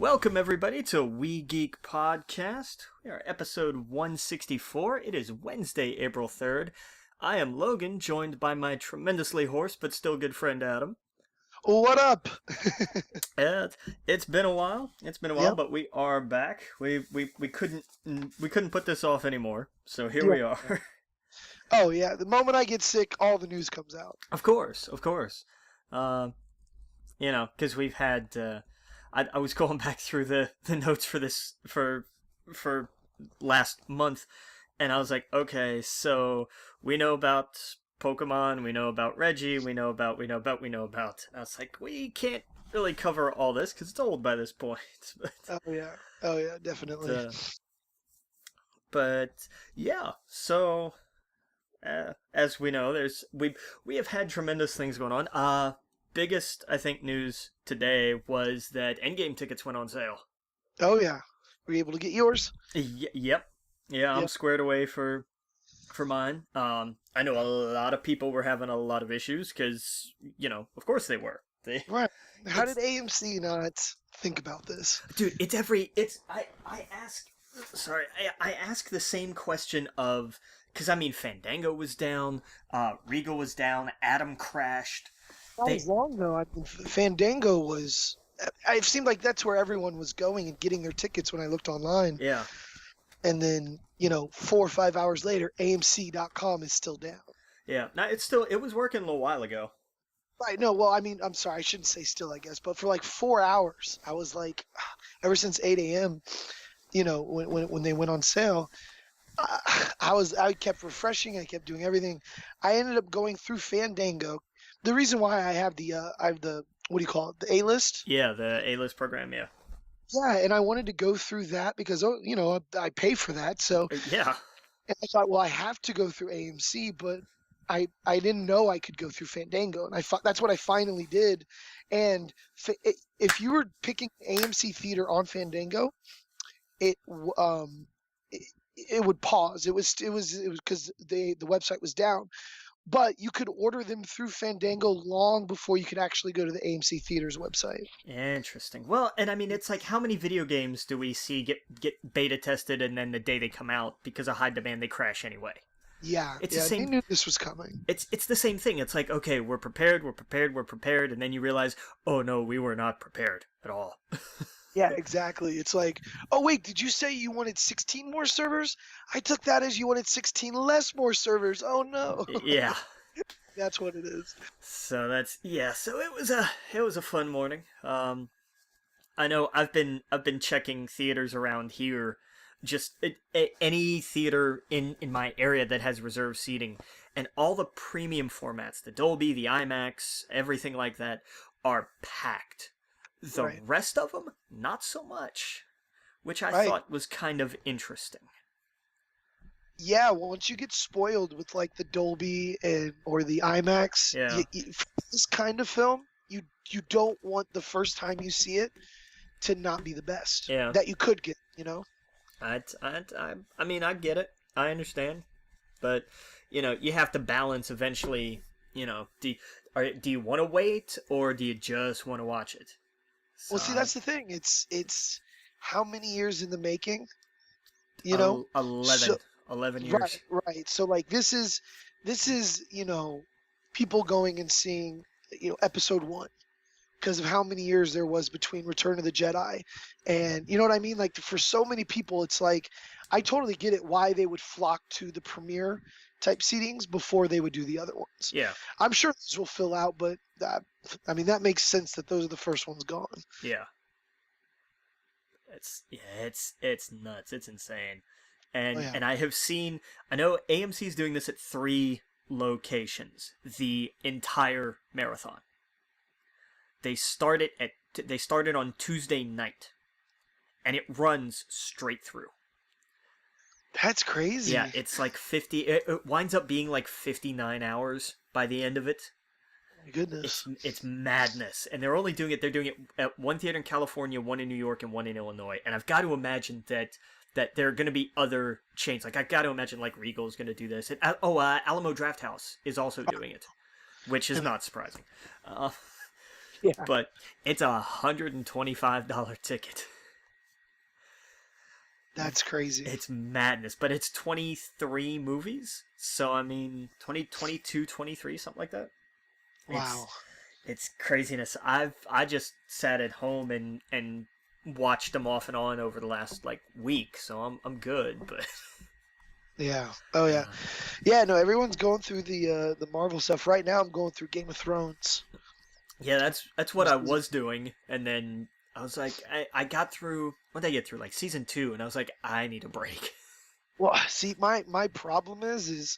Welcome, everybody, to We Geek Podcast. We are episode 164. It is Wednesday, April 3rd. I am Logan, joined by my tremendously hoarse but still good friend Adam. What up? It's been a while. Yep. But we are back. We couldn't put this off anymore. So here Yeah. we are. Oh yeah, the moment I get sick, all the news comes out. Of course. Because we've had. I was going back through the notes for this for last month, and I was like, okay, so we know about Pokemon, we know about Reggie, we know about. And I was like, we can't really cover all this because it's old by this point. Oh yeah, definitely. But yeah, so as we know, we have had tremendous things going on. Biggest, I think, news today was that Endgame tickets went on sale. Oh yeah, were you able to get yours? Yep. Yeah, I'm Yep. squared away for mine. I know a lot of people were having a lot of issues because, of course they were. Right. How It's- did AMC not think about this? Dude, I ask the same question of, because I mean, Fandango was down, Regal was down, Adam crashed. That was long though. I mean, Fandango was. It seemed like that's where everyone was going and getting their tickets when I looked online. Yeah. And then 4 or 5 hours later, AMC.com is still down. Yeah. Now it was working a little while ago. Right. No. Well, I mean, I'm sorry. I shouldn't say still. I guess, but for like 4 hours, I was like, ever since 8 a.m. When they went on sale. I kept refreshing. I kept doing everything. I ended up going through Fandango. The reason why I have the what do you call it? The A-list? Yeah, the A-list program, yeah. Yeah, and I wanted to go through that because I pay for that. So Yeah. and I thought, well, I have to go through AMC, but I didn't know I could go through Fandango, and that's what I finally did. And if you were picking AMC theater on Fandango, it would pause. It was because the website was down. But you could order them through Fandango long before you could actually go to the AMC Theaters website. Interesting. Well, and I mean, it's like, how many video games do we see get beta tested and then the day they come out, because of high demand, they crash anyway? Yeah, It's the they same. knew this was coming. It's the same thing. It's like, okay, we're prepared, and then you realize, oh no, we were not prepared at all. Yeah, exactly. It's like, oh wait, did you say you wanted 16 more servers? I took that as you wanted 16 less more servers. Oh no. Yeah. That's what it is. So So it was a fun morning. I know I've been checking theaters around here, just any theater in my area that has reserved seating, and all the premium formats, the Dolby, the IMAX, everything like that, are packed. The Right. rest of them, not so much, which I Right. thought was kind of interesting. Yeah, once you get spoiled with like the Dolby or the IMAX, Yeah. for this kind of film, you don't want the first time you see it to not be the best Yeah. that you could get. I mean, I get it. I understand. But, you have to balance eventually, do you want to wait, or do you just want to watch it? Well, see, So, that's the thing. It's how many years in the making, 11, So- 11 years. right. So like this is people going and seeing episode 1 because of how many years there was between Return of the Jedi, and you know what I mean. Like for so many people, it's like I totally get it why they would flock to the premiere type seatings before they would do the other ones. Yeah, I'm sure this will fill out, but that makes sense that those are the first ones gone. yeah. It's nuts. It's insane. And Oh, yeah. and I know AMC's doing this at 3 locations, the entire marathon. They started on Tuesday night, and it runs straight through. That's crazy. Yeah, it's like 50. It winds up being like 59 hours by the end of it. My goodness. It's madness, and they're only doing it. They're doing it at one theater in California, one in New York, and one in Illinois. And I've got to imagine that there are going to be other chains. Like I've got to imagine like Regal is going to do this. And, Alamo Drafthouse is also doing it, which is not surprising. Yeah. But it's $125 ticket. That's crazy. It's madness, but it's 23 movies. So I mean 20, 22, 23, something like that. It's Wow. it's craziness. I just sat at home and watched them off and on over the last like week, so I'm good, but Yeah. Oh yeah. uh, Yeah. No, everyone's going through the Marvel stuff right now. I'm going through Game of Thrones. yeah, that's what New I season. was doing, and then I was like, I got through. What did I get through? Like season 2, and I was like, I need a break. Well, see, my problem is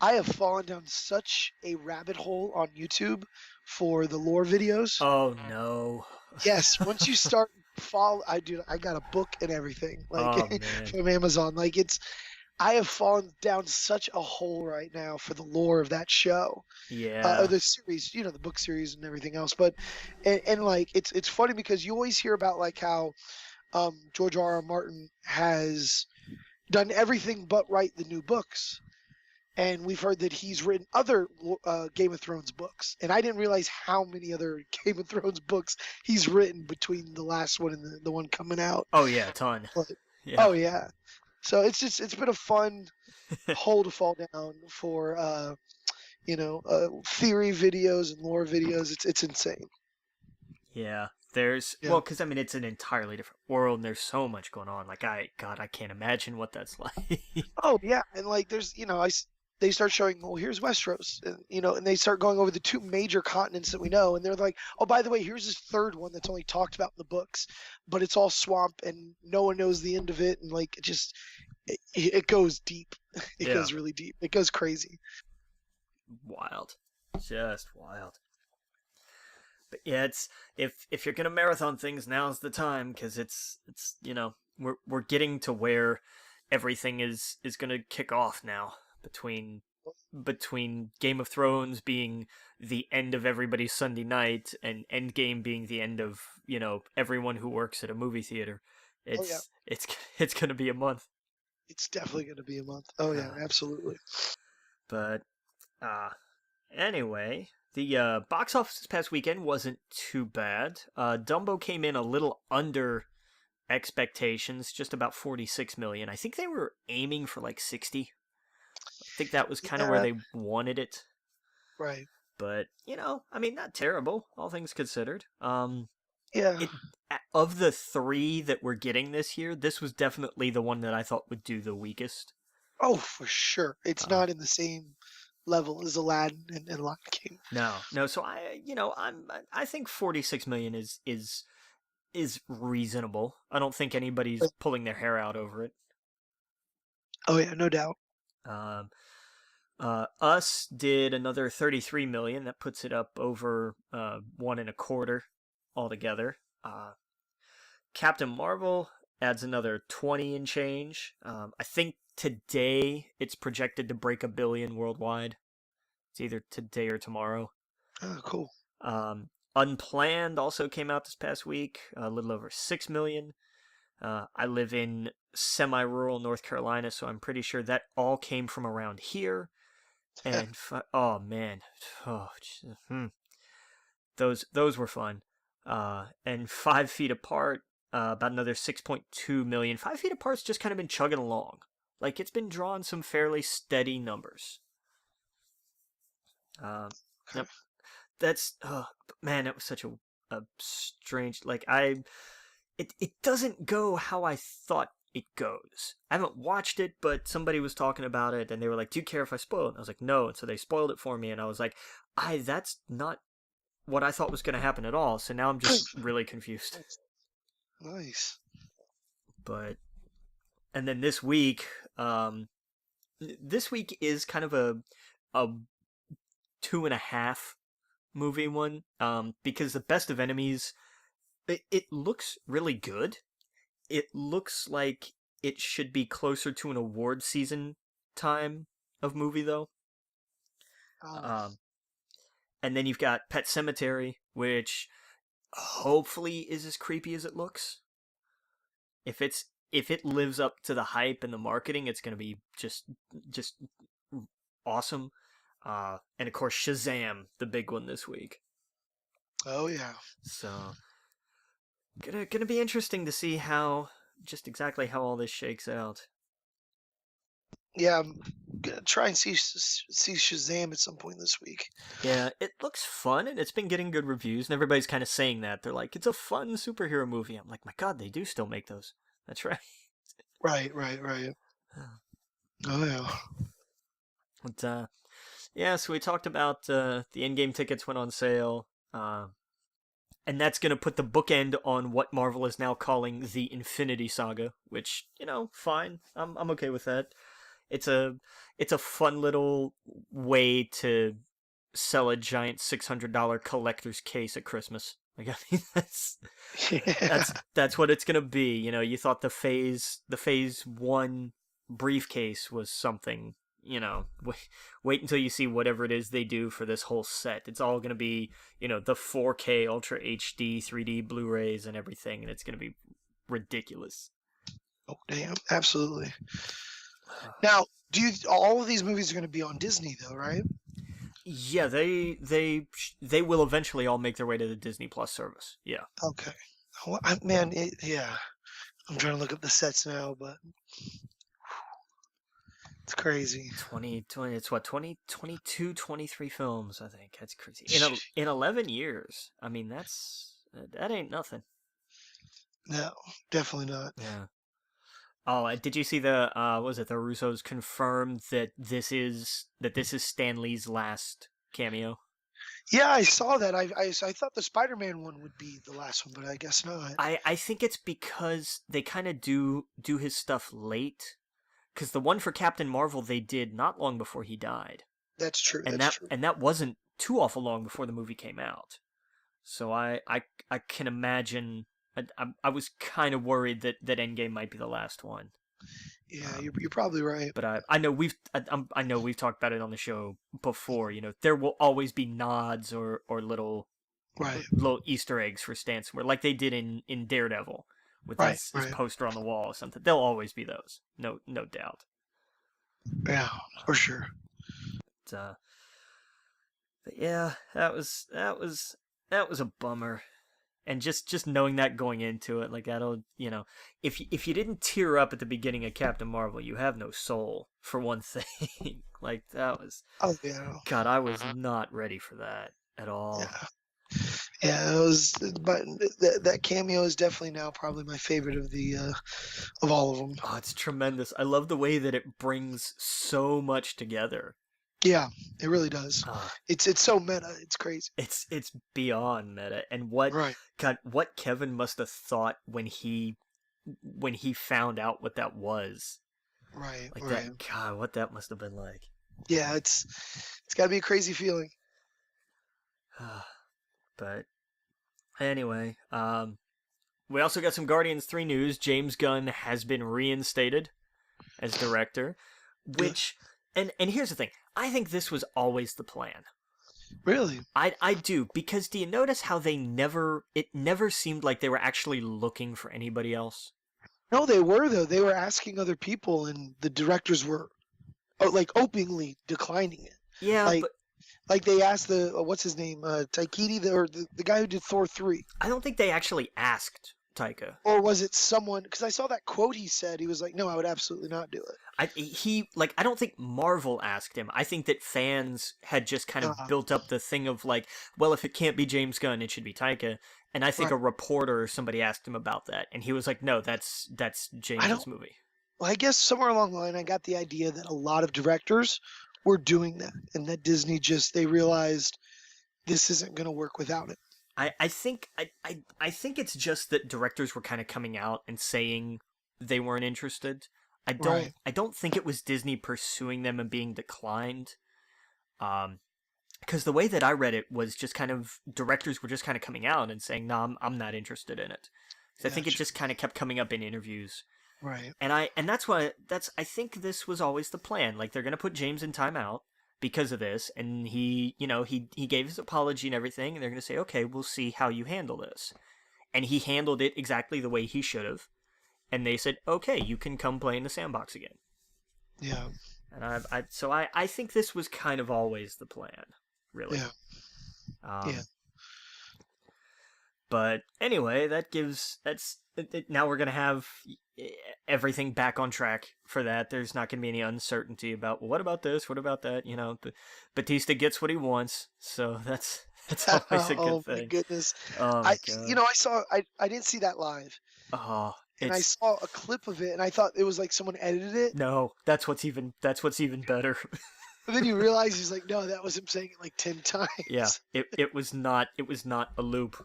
I have fallen down such a rabbit hole on YouTube for the lore videos. Oh no. Yes, once you start follow, I got a book and everything like Oh man. from Amazon. Like I have fallen down such a hole right now for the lore of that show, or Yeah. the series, the book series and everything else. But and like it's funny because you always hear about like how George R. R. Martin has done everything but write the new books. And we've heard that he's written other Game of Thrones books, and I didn't realize how many other Game of Thrones books he's written between the last one and the one coming out. Oh yeah, a ton. But Yeah. oh yeah, so it's been a fun hole to fall down for theory videos and lore videos. It's insane. Yeah. There's Yeah. well, because I mean it's an entirely different world, and there's so much going on. Like I can't imagine what that's like. Oh yeah, and like there's they start showing, well, here's Westeros, and and they start going over the two major continents that we know, and they're like, oh, by the way, here's this third one that's only talked about in the books, but it's all swamp and no one knows the end of it, and like it goes deep. It Yeah. goes really deep. It goes crazy. Wild. Just wild. But yeah, it's if you're gonna marathon things, now's the time because it's we're getting to where everything is gonna kick off now between Game of Thrones being the end of everybody's Sunday night and Endgame being the end of everyone who works at a movie theater. Oh yeah, It's it's gonna be a month. it's definitely going to be a month. Oh yeah, Uh, absolutely. but uh anyway, the box office this past weekend wasn't too bad. Dumbo came in a little under expectations, just about 46 million. I think they were aiming for like 60. I think that was kind of where Yeah, they wanted it. right. But, I mean, not terrible, all things considered. Yeah. It of the 3 that we're getting this year, this was definitely the one that I thought would do the weakest. Oh, for sure. It's Uh, not in the same level as Aladdin and Lion King. no. So I think 46 million is reasonable. I don't think anybody's pulling their hair out over it. Oh yeah, no doubt. Um, Us did another 33 million. That puts it up over 1.25 altogether. Captain Marvel adds another 20 and change. I think today it's projected to break 1 billion worldwide. It's either today or tomorrow. Oh, cool. Unplanned also came out this past week, a little over 6 million. I live in semi-rural North Carolina, so I'm pretty sure that all came from around here. And oh man, oh, those were fun. And 5 feet apart, about another 6.2 million. 5 feet apart's just kind of been chugging along. Like it's been drawing some fairly steady numbers. Okay. Yep. That's man, that was such a strange it doesn't go how I thought it goes. I haven't watched it, but somebody was talking about it and they were like, "Do you care if I spoil it?" And I was like, "No." And so they spoiled it for me and I was like, that's not what I thought was going to happen at all." So now I'm just really confused. Nice. But and then this week is kind of a 2.5 movie one because the Best of Enemies it looks really good. It looks like it should be closer to an award season time of movie though. Oh, Um, and then you've got Pet Cemetery, which hopefully is as creepy as it looks. If it lives up to the hype and the marketing, it's gonna be just awesome. And of course Shazam, the big one this week. oh yeah. So gonna be interesting to see how just exactly how all this shakes out. Yeah, I'm gonna try and see Shazam at some point this week. Yeah, it looks fun and it's been getting good reviews, and everybody's kind of saying that. They're like, it's a fun superhero movie. I'm like, my God, they do still make those. That's right. Right, right, right. Oh yeah. But, yeah, so we talked about the Endgame tickets went on sale, and that's going to put the bookend on what Marvel is now calling the Infinity Saga, which, fine. I'm okay with that. It's a fun little way to sell a giant $600 collector's case at Christmas. Like, I mean, Yeah. that's what it's gonna be. You thought the phase one briefcase was something. Wait until you see whatever it is they do for this whole set. It's all gonna be, the 4K Ultra HD 3D Blu-rays and everything, and it's gonna be ridiculous. Oh damn, absolutely. Now, all of these movies are going to be on Disney though, right? Yeah, they will eventually all make their way to the Disney Plus service. Yeah. Okay. Well, man, yeah. I'm trying to look up the sets now, but it's crazy. 2020, it's what, 20, 22, 23 films, I think. That's crazy. In 11 years. I mean, that ain't nothing. No, definitely not. Yeah. Oh, did you see the was it the Russos confirmed that this is Stan Lee's last cameo? Yeah, I saw that. I thought the Spider-Man one would be the last one, but I guess not. I think it's because they kind of do his stuff late. Because the one for Captain Marvel they did not long before he died. That's true. And That's true. and that wasn't too awful long before the movie came out. So I can imagine. I was kind of worried that Endgame might be the last one. Yeah, you're probably right. But I know I know we've talked about it on the show before. There will always be nods or little Easter eggs for Stan somewhere, like they did in Daredevil with his poster on the wall or something. There'll always be those, no doubt. Yeah, for sure. But yeah, that was a bummer. And just knowing that going into it, like that'll, if you didn't tear up at the beginning of Captain Marvel, you have no soul, for one thing. Like that was, oh yeah, God, I was not ready for that at all. Yeah, it was, but that cameo is definitely now probably my favorite of all of them. Oh, it's tremendous. I love the way that it brings so much together. Yeah, it really does. It's so meta. It's crazy. It's beyond meta. And God, what Kevin must have thought when he found out what that was. Right. Like that. God, what that must have been like. Yeah, it's got to be a crazy feeling. But anyway, we also got some Guardians 3 news. James Gunn has been reinstated as director, which and here's the thing. I think this was always the plan. Really? I do, because do you notice how it never seemed like they were actually looking for anybody else? No, they were though. They were asking other people, and the directors were like openly declining it. Yeah, like they asked the what's his name, Taikiti, the guy who did Thor 3. I don't think they actually asked Taika. Or was it someone? Because I saw that quote he said. He was like, "No, I would absolutely not do it." I don't think Marvel asked him. I think that fans had just kind of built up the thing of like, well, if it can't be James Gunn, it should be Taika. And I think a reporter or somebody asked him about that, and he was like, "No, that's James's movie." Well, I guess somewhere along the line, I got the idea that a lot of directors were doing that, and that Disney they realized this isn't going to work without it. I think it's just that directors were kind of coming out and saying they weren't interested. I don't think it was Disney pursuing them and being declined. Because the way that I read it was just kind of directors were just kind of coming out and saying, "No, I'm not interested in it." So I think it just kind of kept coming up in interviews. Right. And I think this was always the plan. Like they're gonna put James in timeout because of this, and he gave his apology and everything, and they're gonna say, "Okay, we'll see how you handle this." And he handled it exactly the way he should have. And they said, "Okay, you can come play in the sandbox again." Yeah. And I think this was kind of always the plan, really. Yeah. But anyway, now we're gonna have everything back on track for that. There's not going to be any uncertainty about, well, what about this, what about that. Batista gets what he wants, so that's always a good Oh my thing. goodness. Oh I my god. you know I saw I didn't see that live, Oh, and I it's saw a clip of it, and I thought it was like someone edited it. no. That's what's even better. But then you realize he's like, no, that was him saying it like 10 Yeah, times. it was not a loop.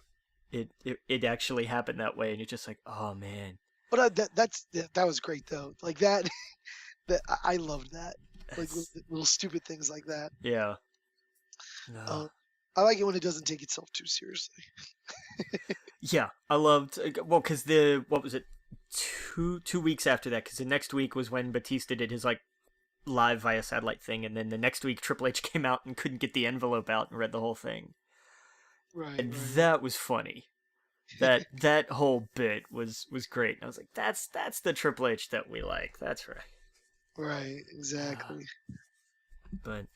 It actually happened that way, and you're just like, oh man. But that was great though. Like that, I loved that. Like little stupid things like that. Yeah. No. Um, I like it when it doesn't take itself too seriously. Yeah, I loved. Well, because what was it? 2 weeks after that, because the next week was when Batista did his like live via satellite thing, and then the next week Triple H came out and couldn't get the envelope out and read the whole thing, Right, and right, that was funny. That whole bit was great. And I was like, that's the Triple H that we like. That's right. right. Exactly. But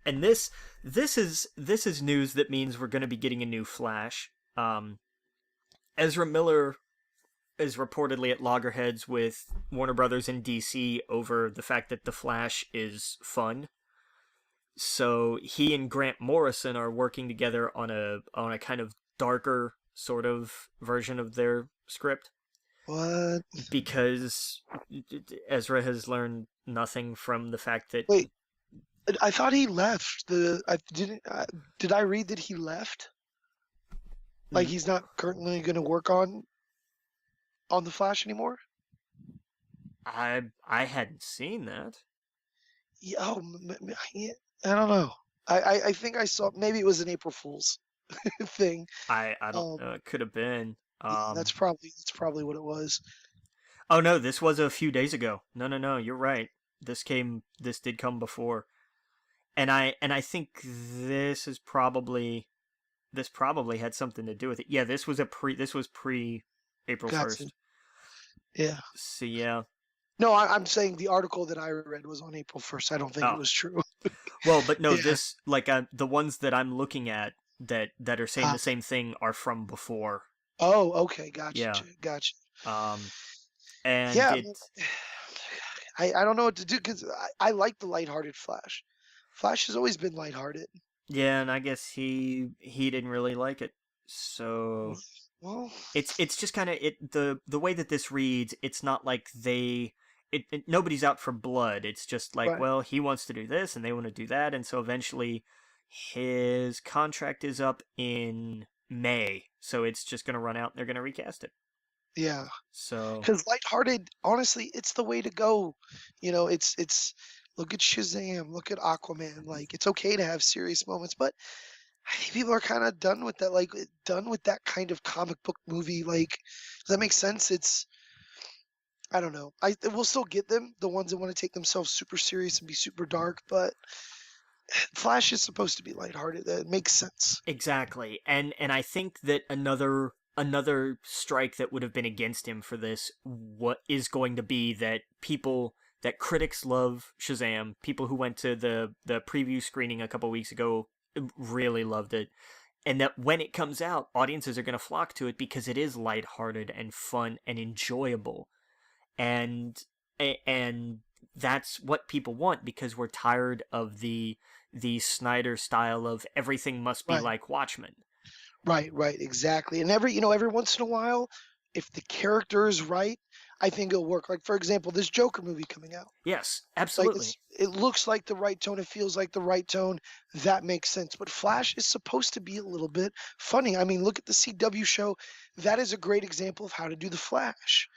and this is news that means we're going to be getting a new Flash. Ezra Miller is reportedly at loggerheads with Warner Brothers and DC over the fact that the Flash is fun. So he and Grant Morrison are working together on a kind of darker sort of version of their script What? because Ezra has learned nothing from the fact that Wait, I thought he left. I didn't. Did I read that he left? Like he's not currently going to work on the Flash anymore? I hadn't seen that. Yeah, yeah, I don't know. I think I saw, maybe it was an April Fool's thing. I don't know. It could have been. Yeah, that's probably what it was. Oh no, this was a few days ago. No, you're right. This did come before. And I think this probably had something to do with it. Yeah, this was pre April Gotcha. 1st. Yeah. So yeah. No, I'm saying the article that I read was on April 1st. I don't think it Oh. was true. Well, but no, Yeah. this like the ones that I'm looking at that are saying Ah. the same thing are from before. Oh, okay. Gotcha. Yeah. Gotcha. And Yeah. it I don't know what to do because I like the lighthearted Flash. Flash has always been lighthearted. yeah, and I guess he didn't really like it. So Well, it's just kind of the way that this reads. It's not like nobody's out for blood. It's just like, right. well, he wants to do this and they want to do that, and so eventually his contract is up in May, so it's just going to run out and they're going to recast it. Yeah. So Because lighthearted, honestly, it's the way to go. It's look at Shazam, look at Aquaman. Like, it's okay to have serious moments, but I think people are kind of done with that. Like, done with that kind of comic book movie. Like, does that make sense? I don't know. We'll still get them, the ones that want to take themselves super serious and be super dark, but Flash is supposed to be lighthearted. That makes sense. exactly, and I think that another strike that would have been against him for this what is going to be that critics love Shazam. People who went to the preview screening a couple weeks ago really loved it, and that when it comes out, audiences are going to flock to it because it is lighthearted and fun and enjoyable, and that's what people want because we're tired of the Snyder style of everything must be Right. like Watchmen. Right, exactly. And every once in a while, if the character is right, I think it'll work. Like, for example, this Joker movie coming out. Yes, Like, absolutely. it looks like the right tone. It feels like the right tone. That makes sense. But Flash is supposed to be a little bit funny. I mean, look at the CW show. That is a great example of how to do the Flash.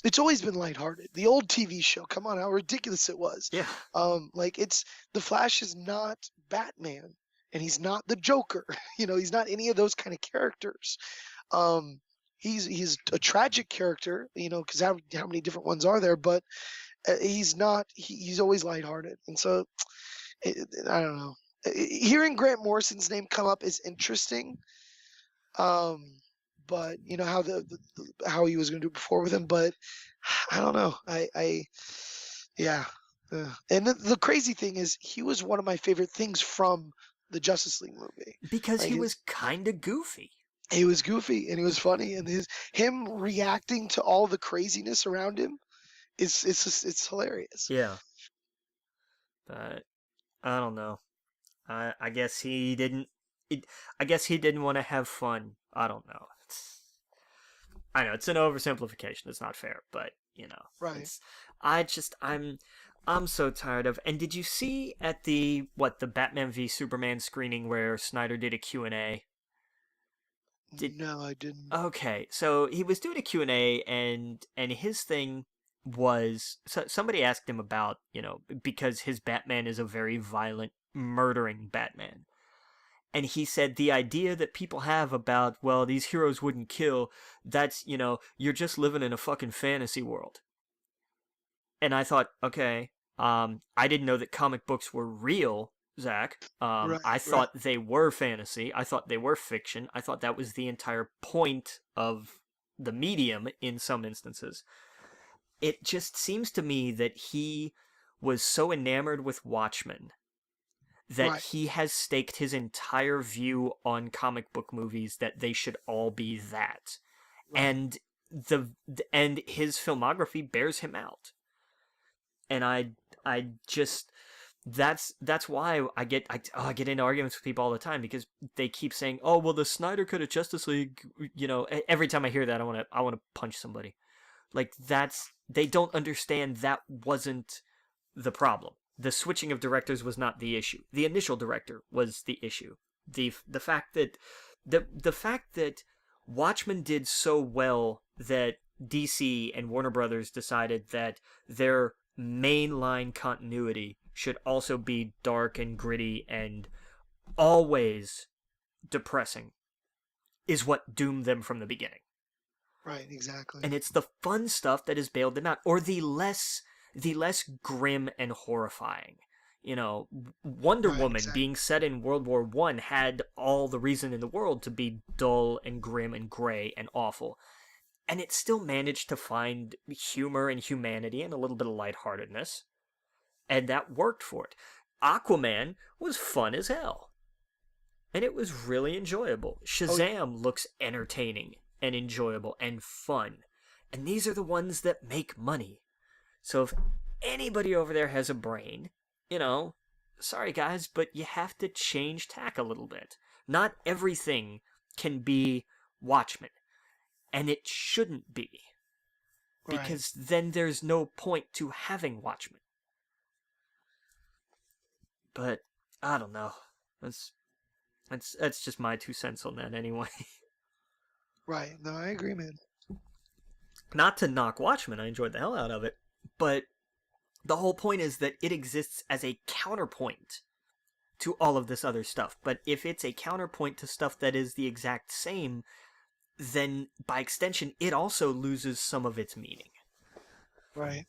It's always been lighthearted. The old TV show, come on, how ridiculous it was. Yeah. Like, the Flash is not Batman, and he's not the Joker. He's not any of those kind of characters. He's a tragic character, because how many different ones are there? But he's not. He's always lighthearted, and so I don't know. Hearing Grant Morrison's name come up is interesting. But how how he was going to do it before with him, but I don't know. Yeah. And the crazy thing is, he was one of my favorite things from the Justice League movie. Because Like, he was kind of goofy. He was goofy and he was funny, and him reacting to all the craziness around him it's just, it's hilarious. Yeah, but I don't know. I guess he didn't. I guess he didn't want to have fun. I don't know. I know it's an oversimplification. It's not fair, but Right. it's. I'm so tired of. And did you see at the Batman v Superman screening where Snyder did a Q&A? Did No, I didn't. Okay, so he was doing a Q&A, and his thing was, so somebody asked him about, because his Batman is a very violent, murdering Batman. And he said the idea that people have about, well, these heroes wouldn't kill, that's, you're just living in a fucking fantasy world. And I thought, okay, I didn't know that comic books were real, Zach. Right, I right, thought they were fantasy. I thought they were fiction. I thought that was the entire point of the medium in some instances. It just seems to me that he was so enamored with Watchmen that right, he has staked his entire view on comic book movies that they should all be that. right. And and his filmography bears him out. And I just that's why I get into arguments with people all the time, because they keep saying, "Oh, well, the Snyder Cut of Justice League," every time I hear that, I want to punch somebody. Like, they don't understand that wasn't the problem. The switching of directors was not the issue. The initial director was the issue. The fact that the fact that Watchmen did so well that DC and Warner Brothers decided that their mainline continuity should also be dark and gritty and always depressing is what doomed them from the beginning. Right, exactly. And it's the fun stuff that has bailed them out, or the less grim and horrifying. Wonder Right, Woman exactly. being set in World War One had all the reason in the world to be dull and grim and gray and awful, and it still managed to find humor and humanity and a little bit of lightheartedness, and that worked for it. Aquaman was fun as hell, and it was really enjoyable. Oh, yeah. Shazam looks entertaining and enjoyable and fun, and these are the ones that make money. So if anybody over there has a brain, sorry guys, but you have to change tack a little bit. Not everything can be Watchmen, and it shouldn't be, Right, because then there's no point to having Watchmen. But I don't know. That's just my 2 cents on that anyway. right. No, I agree, man. Not to knock Watchmen, I enjoyed the hell out of it, but the whole point is that it exists as a counterpoint to all of this other stuff. But if it's a counterpoint to stuff that is the exact same, then by extension, it also loses some of its meaning. Right,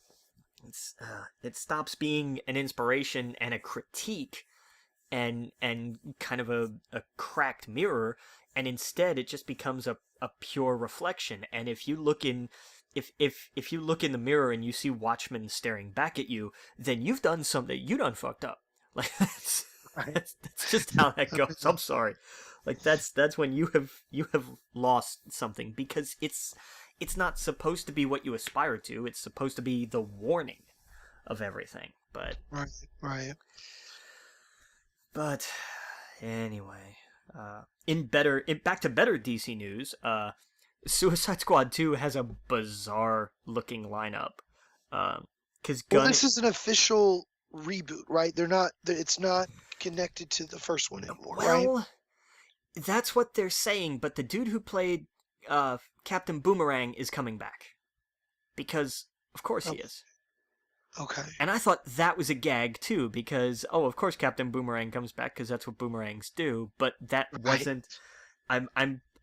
It stops being an inspiration and a critique and kind of a cracked mirror, and instead it just becomes a pure reflection. And if you look in if you look in the mirror and you see Watchmen staring back at you, then you've done something. You done fucked up. Like, right. that's just how that goes. I'm sorry. Like, that's when you have lost something, because it's not supposed to be what you aspire to. It's supposed to be the warning of everything. Right, right. But anyway, back to better DC news. Suicide Squad 2 has a bizarre looking lineup. Because Well, Gunn, this is an official reboot, right? They're not. It's not connected to the first one anymore, right? well, that's what they're saying, but the dude who played Captain Boomerang is coming back. Because, of course Oh, he is. okay. And I thought that was a gag, too, because, of course Captain Boomerang comes back, because that's what boomerangs do, but that Right. wasn't...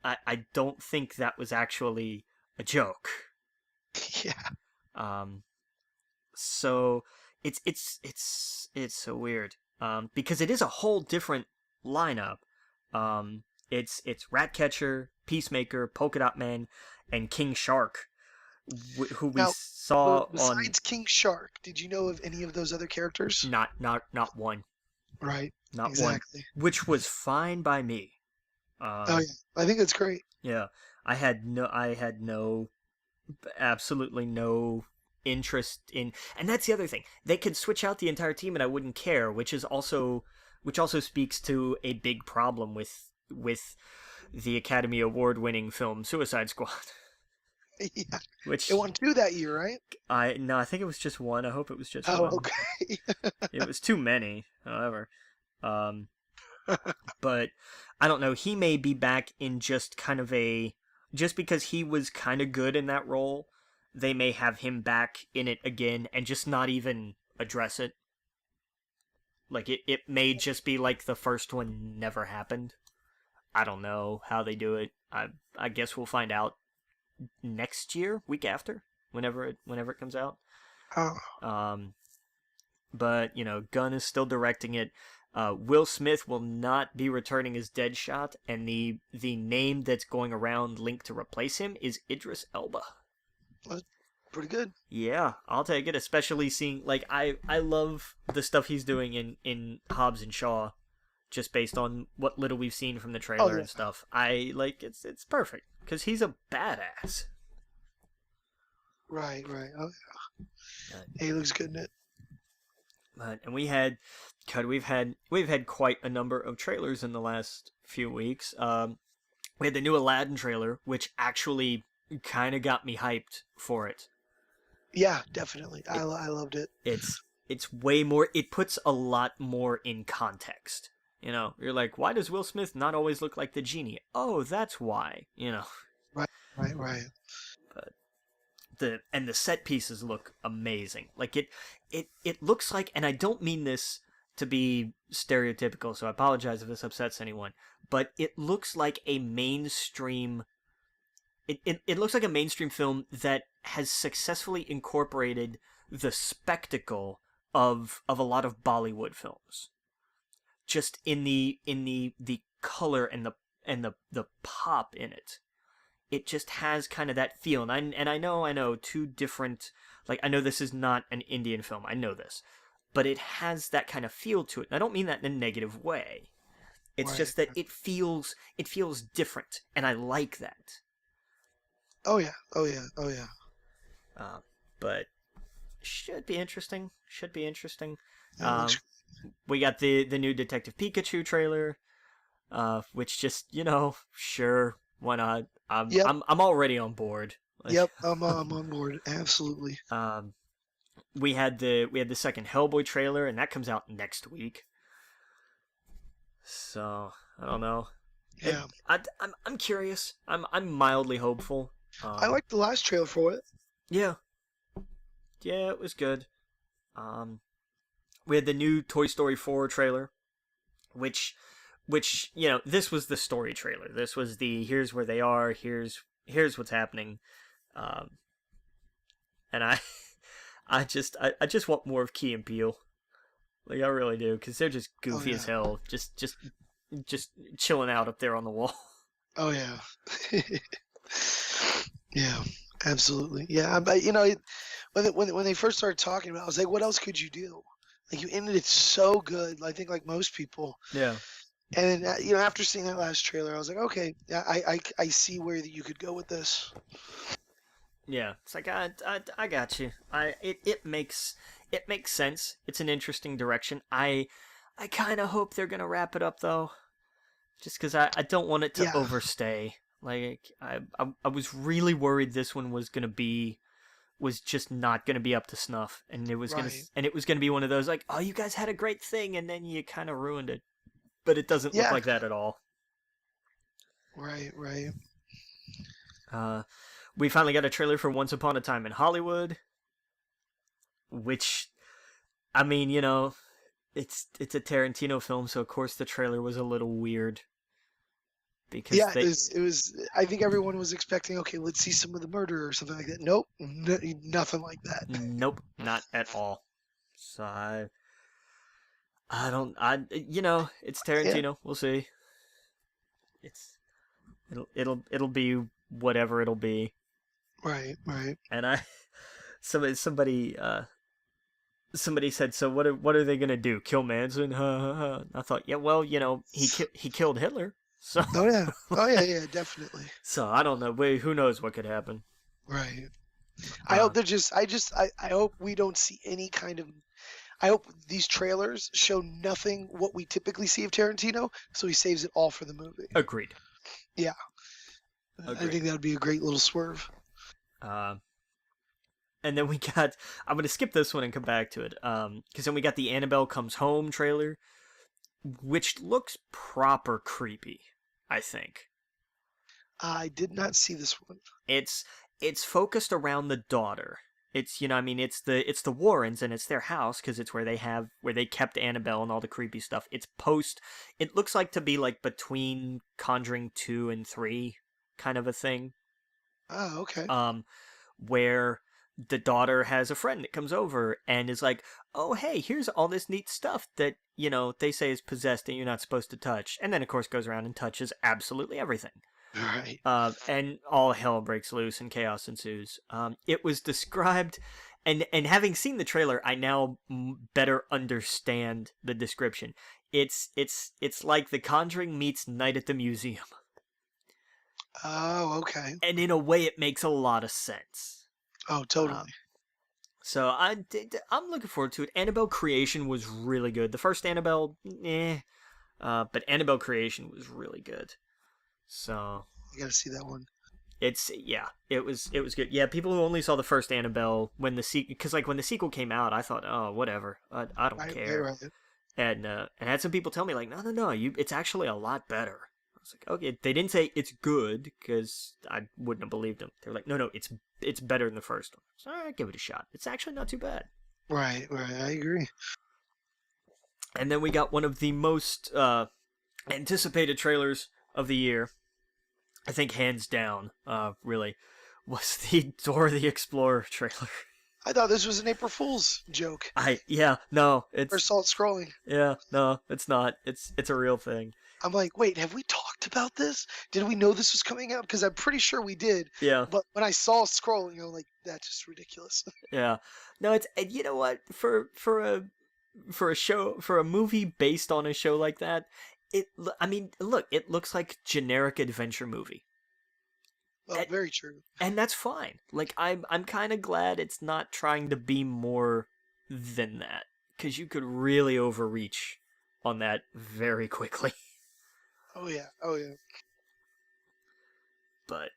I don't think that was actually a joke. Yeah. Um, so it's so weird. Because it is a whole different lineup. It's Ratcatcher, Peacemaker, Polka Dot Man, and King Shark, who we Now, saw on besides King Shark, did you know of any of those other characters? not one, Right. not one, Exactly. which was fine by me. Oh yeah, I think that's great. Yeah, I had no, absolutely no interest in, and that's the other thing. They could switch out the entire team and I wouldn't care, which also speaks to a big problem with the Academy Award winning film Suicide Squad. Yeah, it Which won 2 that year, right? I no, I think it was just one. I hope it was just Oh, one. okay. It was too many, however. Um, but I don't know. He may be back in just kind of a, just because he was kind of good in that role. They may have him back in it again and just not even address it. Like it may just be like the first one never happened. I don't know how they do it. I guess we'll find out next year, week after, whenever it comes out. Oh, Um, but Gunn is still directing it. Will Smith will not be returning as Deadshot, and the name that's going around linked to replace him is Idris Elba. that's pretty good. Yeah, I'll take it, especially seeing, like, I love the stuff he's doing in Hobbs and Shaw, just based on what little we've seen from the Oh trailer yeah, and stuff. I like it's perfect because he's a badass. right, right. Oh, Uh, yeah, he looks good in it. and we've had quite a number of trailers in the last few weeks. We had the new Aladdin trailer, which actually kind of got me hyped for it. Yeah, definitely. It I loved it. it's way more. It puts a lot more in context. You're like, why does Will Smith not always look like the genie? Oh, that's why. Right, right, right. But the set pieces look amazing. Like it looks like, and I don't mean this to be stereotypical, so I apologize if this upsets anyone, but it looks like a mainstream. It looks like a mainstream film that has successfully incorporated the spectacle of a lot of Bollywood films, just in the color and the pop in it. It just has kind of that feel, and I know two different, like, I know this is not an Indian film, I know this, but it has that kind of feel to it. And I don't mean that in a negative way. It's Right. just that it feels different, and I like that. Oh yeah, oh yeah, oh yeah. Uh, but should be interesting. Should be interesting. Yeah, it Um, looks. we got the new Detective Pikachu trailer, which just sure, why not? I'm Yep, I'm I'm already on board. Like, yep. I'm on board. Absolutely. um, we had the second Hellboy trailer, and that comes out next week. So I don't know. Yeah, I'm curious. I'm mildly hopeful. I liked the last trailer for it. Yeah, yeah, it was good. Um, we had the new Toy Story 4 trailer, which this was the story trailer. This was the, here's where they are, here's what's happening. Um, and I just want more of Key and Peele. Like, I really do, because they're just Oh goofy as yeah, hell, just chilling out up there on the wall. oh yeah. Yeah, absolutely. Yeah, but when they first started talking about it, I was like, what else could you do? Like you ended it so good. I think like most people. Yeah. And then, after seeing that last trailer, I was like, okay, yeah, I see where you could go with this. Yeah, it's like I got you. It makes sense. It's an interesting direction. I kind of hope they're gonna wrap it up though, just because I don't want it to Yeah, overstay. Like I was really worried this one was just not gonna be up to snuff, and right. it was gonna be one of those, like, oh, you guys had a great thing and then you kind of ruined it. But it doesn't look Yeah, like that at all. right, right. Uh, we finally got a trailer for Once Upon a Time in Hollywood, which, I mean, it's a Tarantino film, so of course the trailer was a little weird because Yeah, it was. I think everyone was expecting, okay, let's see some of the murder or something like that. Nope, nothing like that. nope, not at all. So I don't, it's Yeah, Tarantino. We'll see. It's it'll be whatever it'll be. right, right. And somebody said, so what are they gonna do? Kill Manson? Ha ha ha. I thought, yeah, well, he killed Hitler, So Oh yeah. Oh yeah. Yeah. Definitely. so I don't know. Wait, who knows what could happen? Right. I Uh, hope they're just. I hope we don't see any kind of. I hope these trailers show nothing what we typically see of Tarantino, so he saves it all for the movie. Agreed. Yeah. I Agreed. think that would be a great little swerve. Uh, and then we got. I'm gonna skip this one and come back to it. Because then we got the Annabelle Comes Home trailer, which looks proper creepy. I think I did not see this one. it's it's focused around the daughter. It's I mean it's the Warrens and it's their house because it's where they kept Annabelle and all the creepy stuff. It's post. It looks like to be like between Conjuring 2 and 3 kind of a thing. Oh, okay. Um, where the daughter has a friend that comes over and is like, "Oh, hey, here's all this neat stuff that they say is possessed and you're not supposed to touch," and then of course goes around and touches absolutely everything. Right. And all hell breaks loose and chaos ensues. It was described, and having seen the trailer, I now better understand the description. It's like The Conjuring meets Night at the Museum, Oh, okay. and in a way, it makes a lot of sense. Oh, totally. So I'm looking forward to it. Annabelle Creation was really good. The first Annabelle, but Annabelle Creation was really good. So I gotta see that one. it was good. Yeah, people who only saw the first Annabelle when the sequel, because like when the sequel came out, I thought, oh, whatever, I don't Right, care. right, right. And had some people tell me like, no, it's actually a lot better. I was like, okay, they didn't say it's good because I wouldn't have believed them. They're like, no, it's better than the first one. So all right, give it a shot. It's actually not too bad. Right, right. I agree. And then we got one of the most anticipated trailers of the year. I think hands down, really, was the Dora the Explorer trailer. I thought this was an April Fool's joke. No, Or salt scrolling. no, it's not. It's a real thing. I'm like, wait, have we talked about this? Did we know this was coming out? Because I'm pretty sure we did. Yeah, But when I saw scrolling, I'm like, that's just ridiculous. yeah. No, it's you know what for a show for a movie based on a show like that, I mean, look, it looks like generic adventure movie. Well, very true. And that's fine. Like I'm kind of glad it's not trying to be more than that cuz you could really overreach on that very quickly. Oh yeah. Oh yeah. But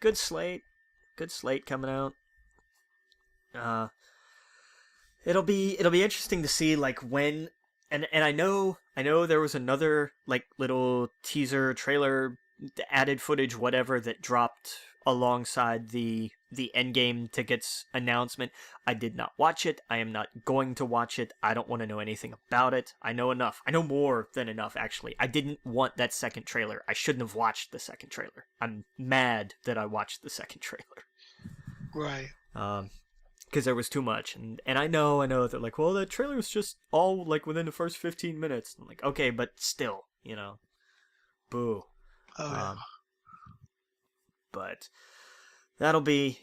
good slate. Good slate coming out. Uh it'll be interesting to see like when and I know there was another like little teaser trailer added footage whatever that dropped alongside the Endgame tickets announcement. I did not watch it. I am not going to watch it. I don't want to know anything about it. I know enough. I know more than enough actually. I didn't want that second trailer. I shouldn't have watched the second trailer. I'm mad that I watched the second trailer. Right. Because there was too much, and I know they're like, well, the trailer was just all like within the first 15 minutes. I'm like, okay, but still, boo. Oh yeah. But that'll be,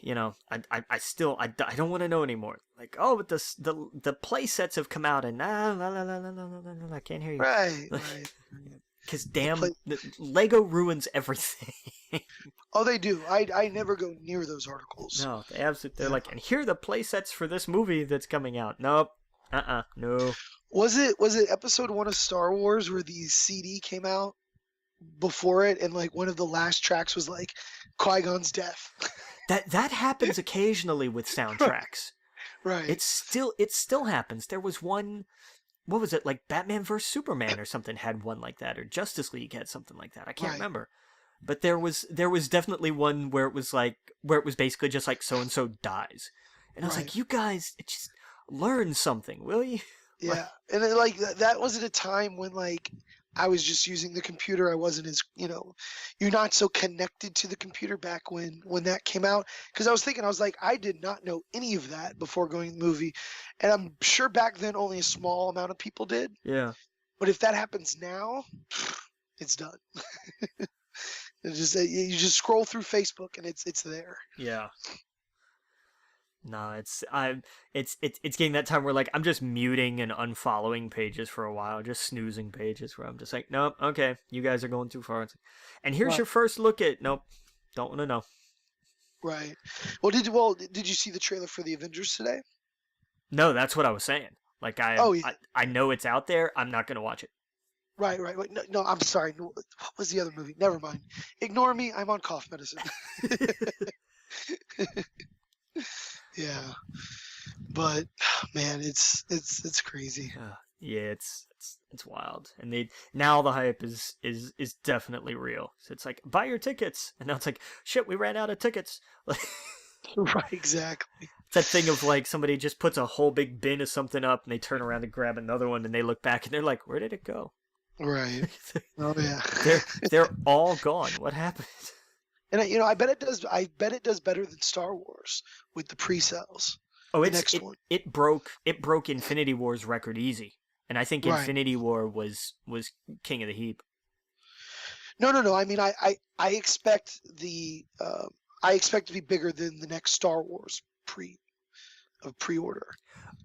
I still I don't want to know anymore. Like, oh, but the play sets have come out, and I can't hear you. Right. Right. Because damn, Lego ruins everything. Oh, they do. I never go near those articles. No, they're like, and here are the play sets for this movie that's coming out. Nope. No. Was it episode 1 of Star Wars where the CD came out before it, and like one of the last tracks was like Qui-Gon's death? That happens occasionally with soundtracks. Right. It still happens. There was one. What was it, like Batman vs Superman or something had one like that, or Justice League had something like that. I can't remember. But there was definitely one where it was basically just like so and so dies, and I was like, you guys, just learn something, will you? Yeah, and then, like that was at a time when like I was just using the computer. I wasn't as you're not so connected to the computer back when that came out. Because I was thinking, I was like, I did not know any of that before going to the movie, and I'm sure back then only a small amount of people did. Yeah. But if that happens now, it's done. It's just you just scroll through Facebook and it's there. Yeah. No, it's getting that time where like I'm just muting and unfollowing pages for a while, just snoozing pages where I'm just like, nope, okay, you guys are going too far. And here's Right. your first look at nope, don't want to know. Right. Did you see the trailer for the Avengers today? No, that's what I was saying. Like Oh yeah. I know it's out there. I'm not gonna watch it. Right. Right. Right. No, no, I'm sorry. No, what was the other movie? Never mind. Ignore me. I'm on cough medicine. Yeah. But man, it's crazy. Yeah, it's wild, and they now the hype is definitely real. So it's like buy your tickets, and now it's like shit, we ran out of tickets. Right. Exactly. It's that thing of like somebody just puts a whole big bin of something up, and they turn around to grab another one, and they look back, and they're like, where did it go? Right. Oh yeah. They're all gone. What happened? And I bet it does. I bet it does better than Star Wars with the pre-sales. Oh, The next one. it broke Infinity War's record easy, and I think Right. Infinity War was king of the heap. No, no, no. I mean, I expect I expect to be bigger than the next Star Wars pre-order.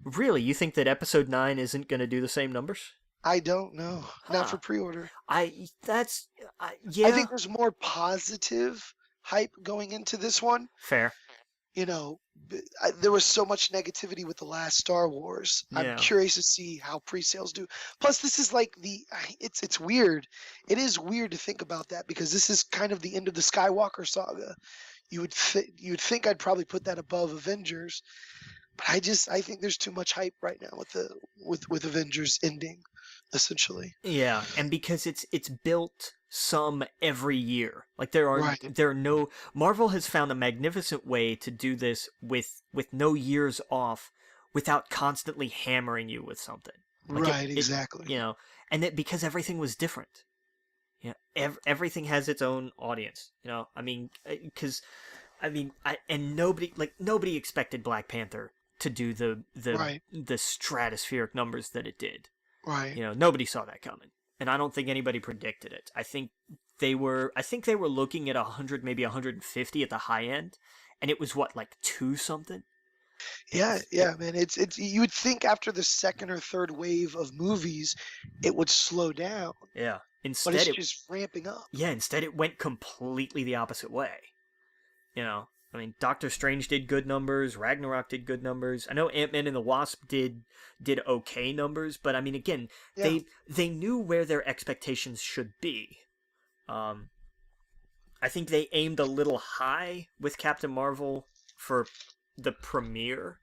Really, you think that Episode 9 isn't going to do the same numbers? I don't know. Not for Huh. pre-order. Yeah. I think there's more positive hype going into this one. Fair. You know, there was so much negativity with the last Star Wars. I'm Yeah. curious to see how pre-sales do. Plus, this is like it's weird. It is weird to think about that because this is kind of the end of the Skywalker saga. You would think I'd probably put that above Avengers, but I think there's too much hype right now with Avengers ending, essentially. Yeah, and because it's built some every year. Like there Right. are no Marvel has found a magnificent way to do this with no years off without constantly hammering you with something. Like Right. Exactly. you know, and that because everything was different. You know, everything has its own audience. You know, I mean, because nobody expected Black Panther to do Right. the stratospheric numbers that it did. Right. You know, nobody saw that coming, and I don't think anybody predicted it. I think they were looking at 100, maybe 150 at the high end, and it was what like two something. Yeah, yeah, man. It's you would think after the second or third wave of movies, it would slow down, Yeah. but it's just ramping up. Instead it went completely the opposite way. You know, I mean, Doctor Strange did good numbers. Ragnarok did good numbers. I know Ant-Man and the Wasp did okay numbers, but I mean, again, Yeah. they knew where their expectations should be. I think they aimed a little high with Captain Marvel for the premiere.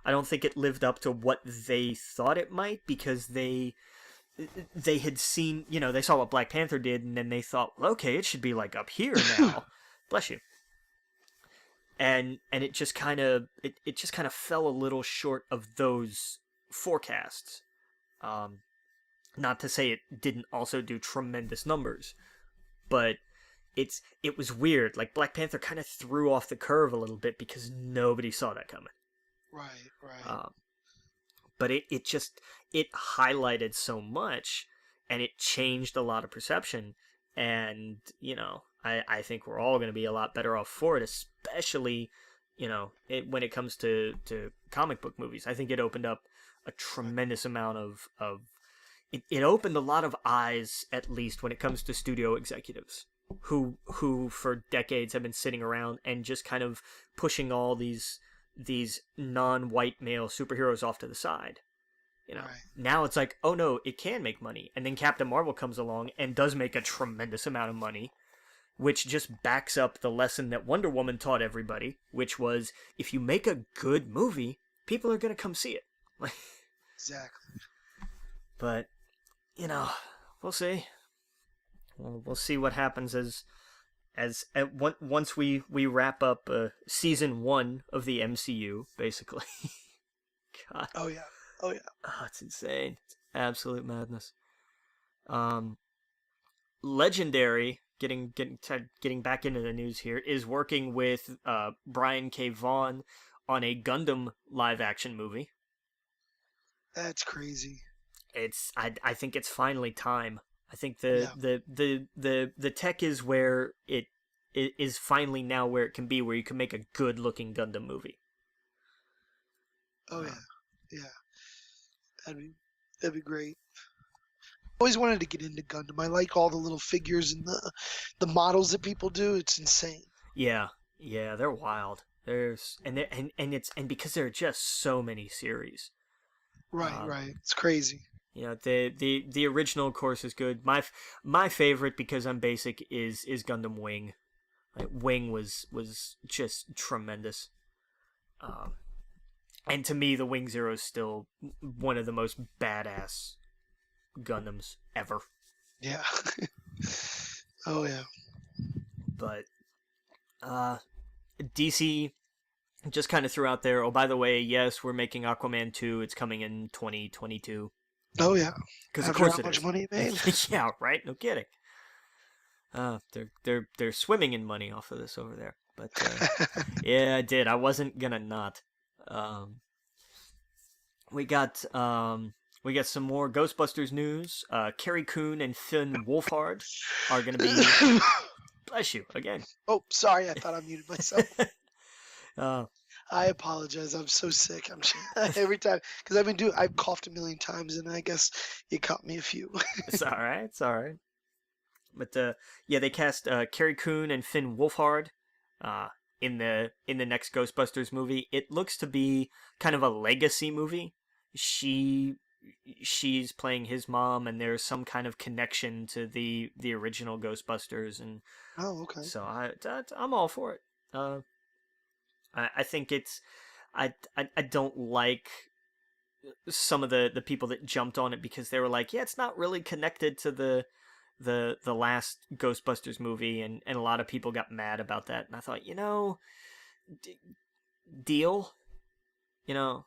I don't think it lived up to what they thought it might because they had seen, you know, they saw what Black Panther did, and then they thought, well, okay, it should be like up here now. Bless you. And it just kind of it just kind of fell a little short of those forecasts. Not to say it didn't also do tremendous numbers, but it was weird. Like Black Panther kind of threw off the curve a little bit because nobody saw that coming. Right. Right. But it just it highlighted so much, and it changed a lot of perception. And you know, I think we're all going to be a lot better off for it, especially you know when it comes to comic book movies. I think it opened up a tremendous amount of it opened a lot of eyes, at least when it comes to studio executives who for decades have been sitting around and just kind of pushing all these non-white male superheroes off to the side. You know, Right. now it's like, oh no, it can make money. And then Captain Marvel comes along and does make a tremendous amount of money, which just backs up the lesson that Wonder Woman taught everybody, which was if you make a good movie, people are going to come see it. Exactly. But, you know, we'll see. We'll see what happens once we wrap up season 1 of the MCU, basically. God. Oh yeah. Oh yeah. Oh, it's insane. It's absolute madness. Legendary, getting back into the news here, is working with Brian K. Vaughan on a Gundam live action movie. That's crazy. I think it's finally time. I think the tech is where it is finally now where it can be, where you can make a good looking Gundam movie. Oh Uh, yeah, yeah. That'd be that'd be great. Always wanted to get into Gundam. I like all the little figures and the models that people do. It's insane. yeah, yeah, they're wild. There's and because there are just so many series. Right, Um, right. It's crazy. you know, the original, of course, is good. My favorite, because I'm basic, is Gundam Wing. Like, Wing was just tremendous. Um, and to me, the Wing Zero is still one of the most badass Gundams ever. Yeah. Oh yeah. But DC just kind of threw out there, oh, by the way, yes, we're making Aquaman 2. It's coming in 2022. Oh yeah. Because of After course how it much is. money it made. Yeah, right? No kidding. They're swimming in money off of this over there. But yeah, I did. I wasn't gonna not. Um, we got some more Ghostbusters news. Carrie Coon and Finn Wolfhard are gonna be. Bless you again. Oh, sorry. I thought I muted myself. uh, I apologize. I'm so sick. Every time because I've coughed a million times, and I guess you caught me a few. it's all right. It's all right. But yeah, they cast Carrie Coon and Finn Wolfhard uh, in the next Ghostbusters movie. It looks to be kind of a legacy movie. She's playing his mom, and there's some kind of connection to the original Ghostbusters, and Oh, okay. so I'm all for it. I think it's I don't like some of the people that jumped on it because they were like, yeah, it's not really connected to the last Ghostbusters movie, and a lot of people got mad about that. And I thought, deal, Yeah.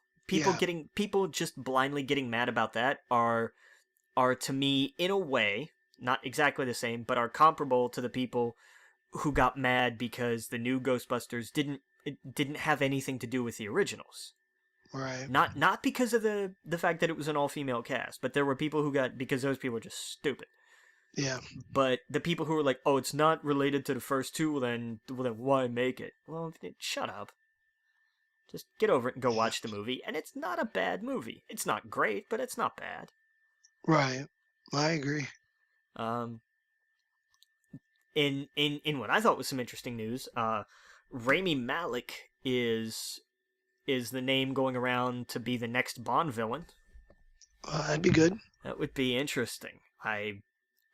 people just blindly getting mad about that are to me, in a way, not exactly the same, but are comparable to the people who got mad because the new Ghostbusters didn't have anything to do with the originals. Right. Not because of the fact that it was an all female cast, but there were people who got, because those people were just stupid. Yeah. But the people who were like, "Oh, it's not related to the first two," well then why make it? Well, shut up. Just get over it and go watch the movie. And it's not a bad movie. It's not great, but it's not bad. Right. I agree. Um, in what I thought was some interesting news, Rami Malek is the name going around to be the next Bond villain. That'd be good. That would be interesting. I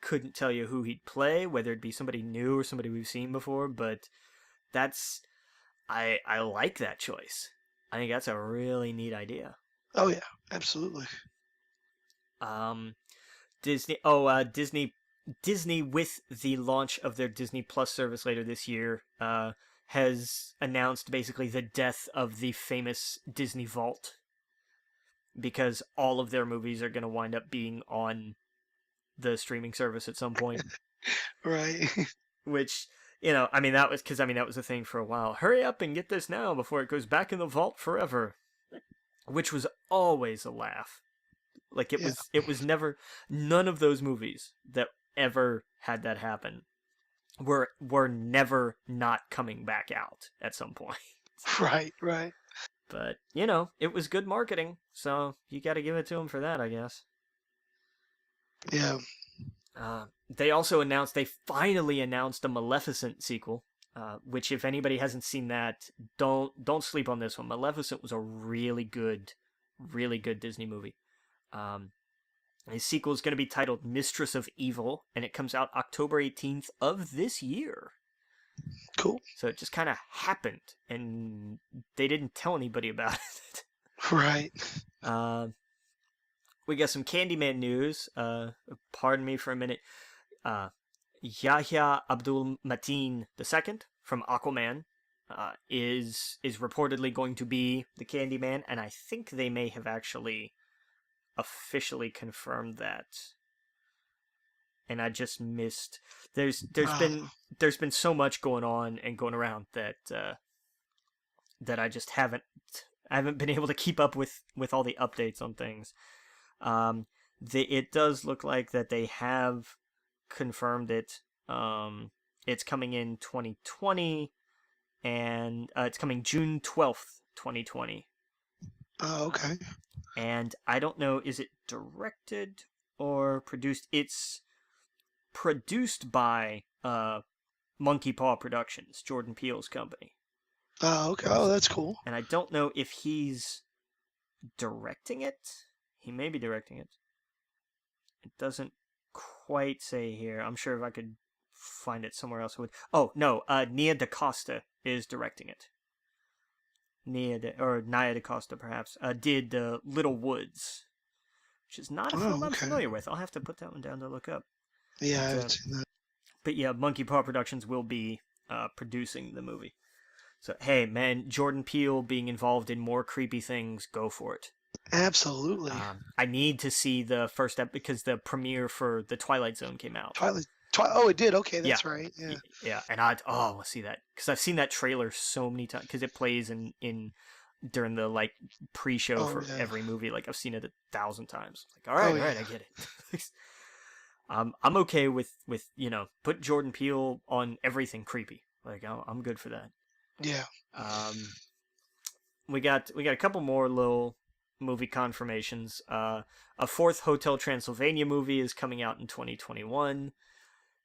couldn't tell you who he'd play, whether it be somebody new or somebody we've seen before, but that's I like that choice. I think that's a really neat idea. Oh yeah. Absolutely. Um, Disney with the launch of their Disney Plus service later this year, has announced basically the death of the famous Disney Vault, because all of their movies are going to wind up being on the streaming service at some point. Right. Which, that was a thing for a while. Hurry up and get this now before it goes back in the vault forever. Which was always a laugh. Like it was never, none of those movies that ever had that happen were never not coming back out at some point. Right. Right. But, it was good marketing, so you got to give it to them for that, I guess. Yeah. They finally announced a Maleficent sequel, which, if anybody hasn't seen that, don't sleep on this one. Maleficent was a really good Disney movie. His sequel is going to be titled Mistress of Evil, and it comes out October 18th of this year. Cool. So it just kind of happened, and they didn't tell anybody about it. Right. We got some Candyman news. Pardon me for a minute. Yahya Abdul Mateen II from Aquaman is reportedly going to be the Candyman, and I think they may have actually officially confirmed that. And I just missed. There's been so much going on and going around that I just haven't been able to keep up with all the updates on things. It does look like that they have confirmed it. It's coming in 2020, and it's coming June 12th, 2020. Oh, okay. And I don't know, is it directed or produced? It's produced by Monkey Paw Productions, Jordan Peele's company. Oh, okay. Oh, that's cool. And I don't know if he's directing it. He may be directing it. It doesn't quite say here. I'm sure if I could find it somewhere else, it would. Oh no, Nia DaCosta is directing it. Nia DaCosta, perhaps, did Little Woods, which is not a film Oh, I'm okay. familiar with. I'll have to put that one down to look up. Yeah, I But, haven't seen that. but yeah, Monkey Paw Productions will be producing the movie. So hey, man, Jordan Peele being involved in more creepy things, go for it. Absolutely. I need to see the first ep because the premiere for the Twilight Zone came out. Oh, it did. Okay, Yeah, that's right. Yeah. yeah, and I want to see that because I've seen that trailer so many times because it plays in during the like pre-show Oh, for yeah. every movie. Like I've seen it 1,000 times. Like Oh, all right, yeah. I get it. I'm okay with put Jordan Peele on everything creepy. Like I'm good for that. Yeah. We got a couple more little movie confirmations. A fourth Hotel Transylvania movie is coming out in 2021,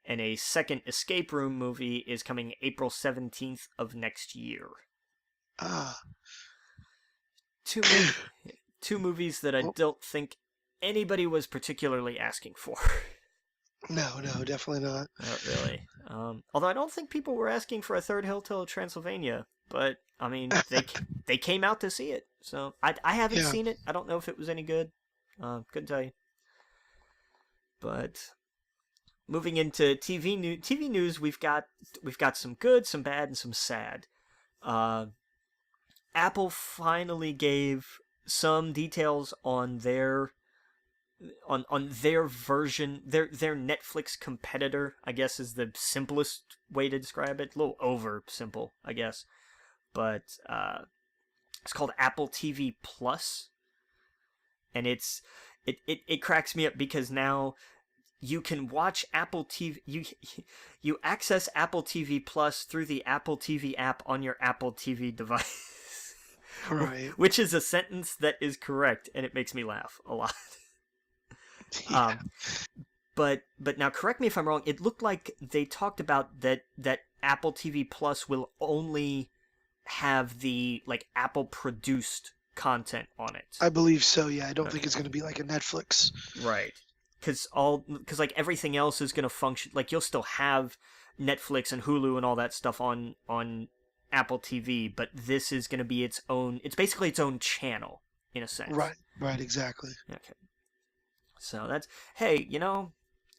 and a second Escape Room movie is coming April 17th of next year. Ah. Two movies that I Well, don't think anybody was particularly asking for. no, definitely not. Not really. Although I don't think people were asking for a third Hotel Transylvania, but I mean they came out to see it, so I haven't Yeah. seen it. I don't know if it was any good. Couldn't tell you. But moving into TV news, we've got some good, some bad, and some sad. Uh, Apple finally gave some details on their version, their Netflix competitor, I guess is the simplest way to describe it. A little over simple, I guess, but it's called Apple TV Plus, and it cracks me up because now you can watch Apple TV. You access Apple TV Plus through the Apple TV app on your Apple TV device, Right. which is a sentence that is correct, and it makes me laugh a lot. Yeah. But now correct me if I'm wrong. It looked like they talked about that Apple TV Plus will only have the like Apple produced content on it. I believe so. Yeah. I don't think Okay. it's going to be like a Netflix. Right. Because like everything else is gonna function. Like you'll still have Netflix and Hulu and all that stuff on Apple TV, but this is gonna be its own. It's basically its own channel in a sense. Right. Right. Exactly. Okay. So that's hey,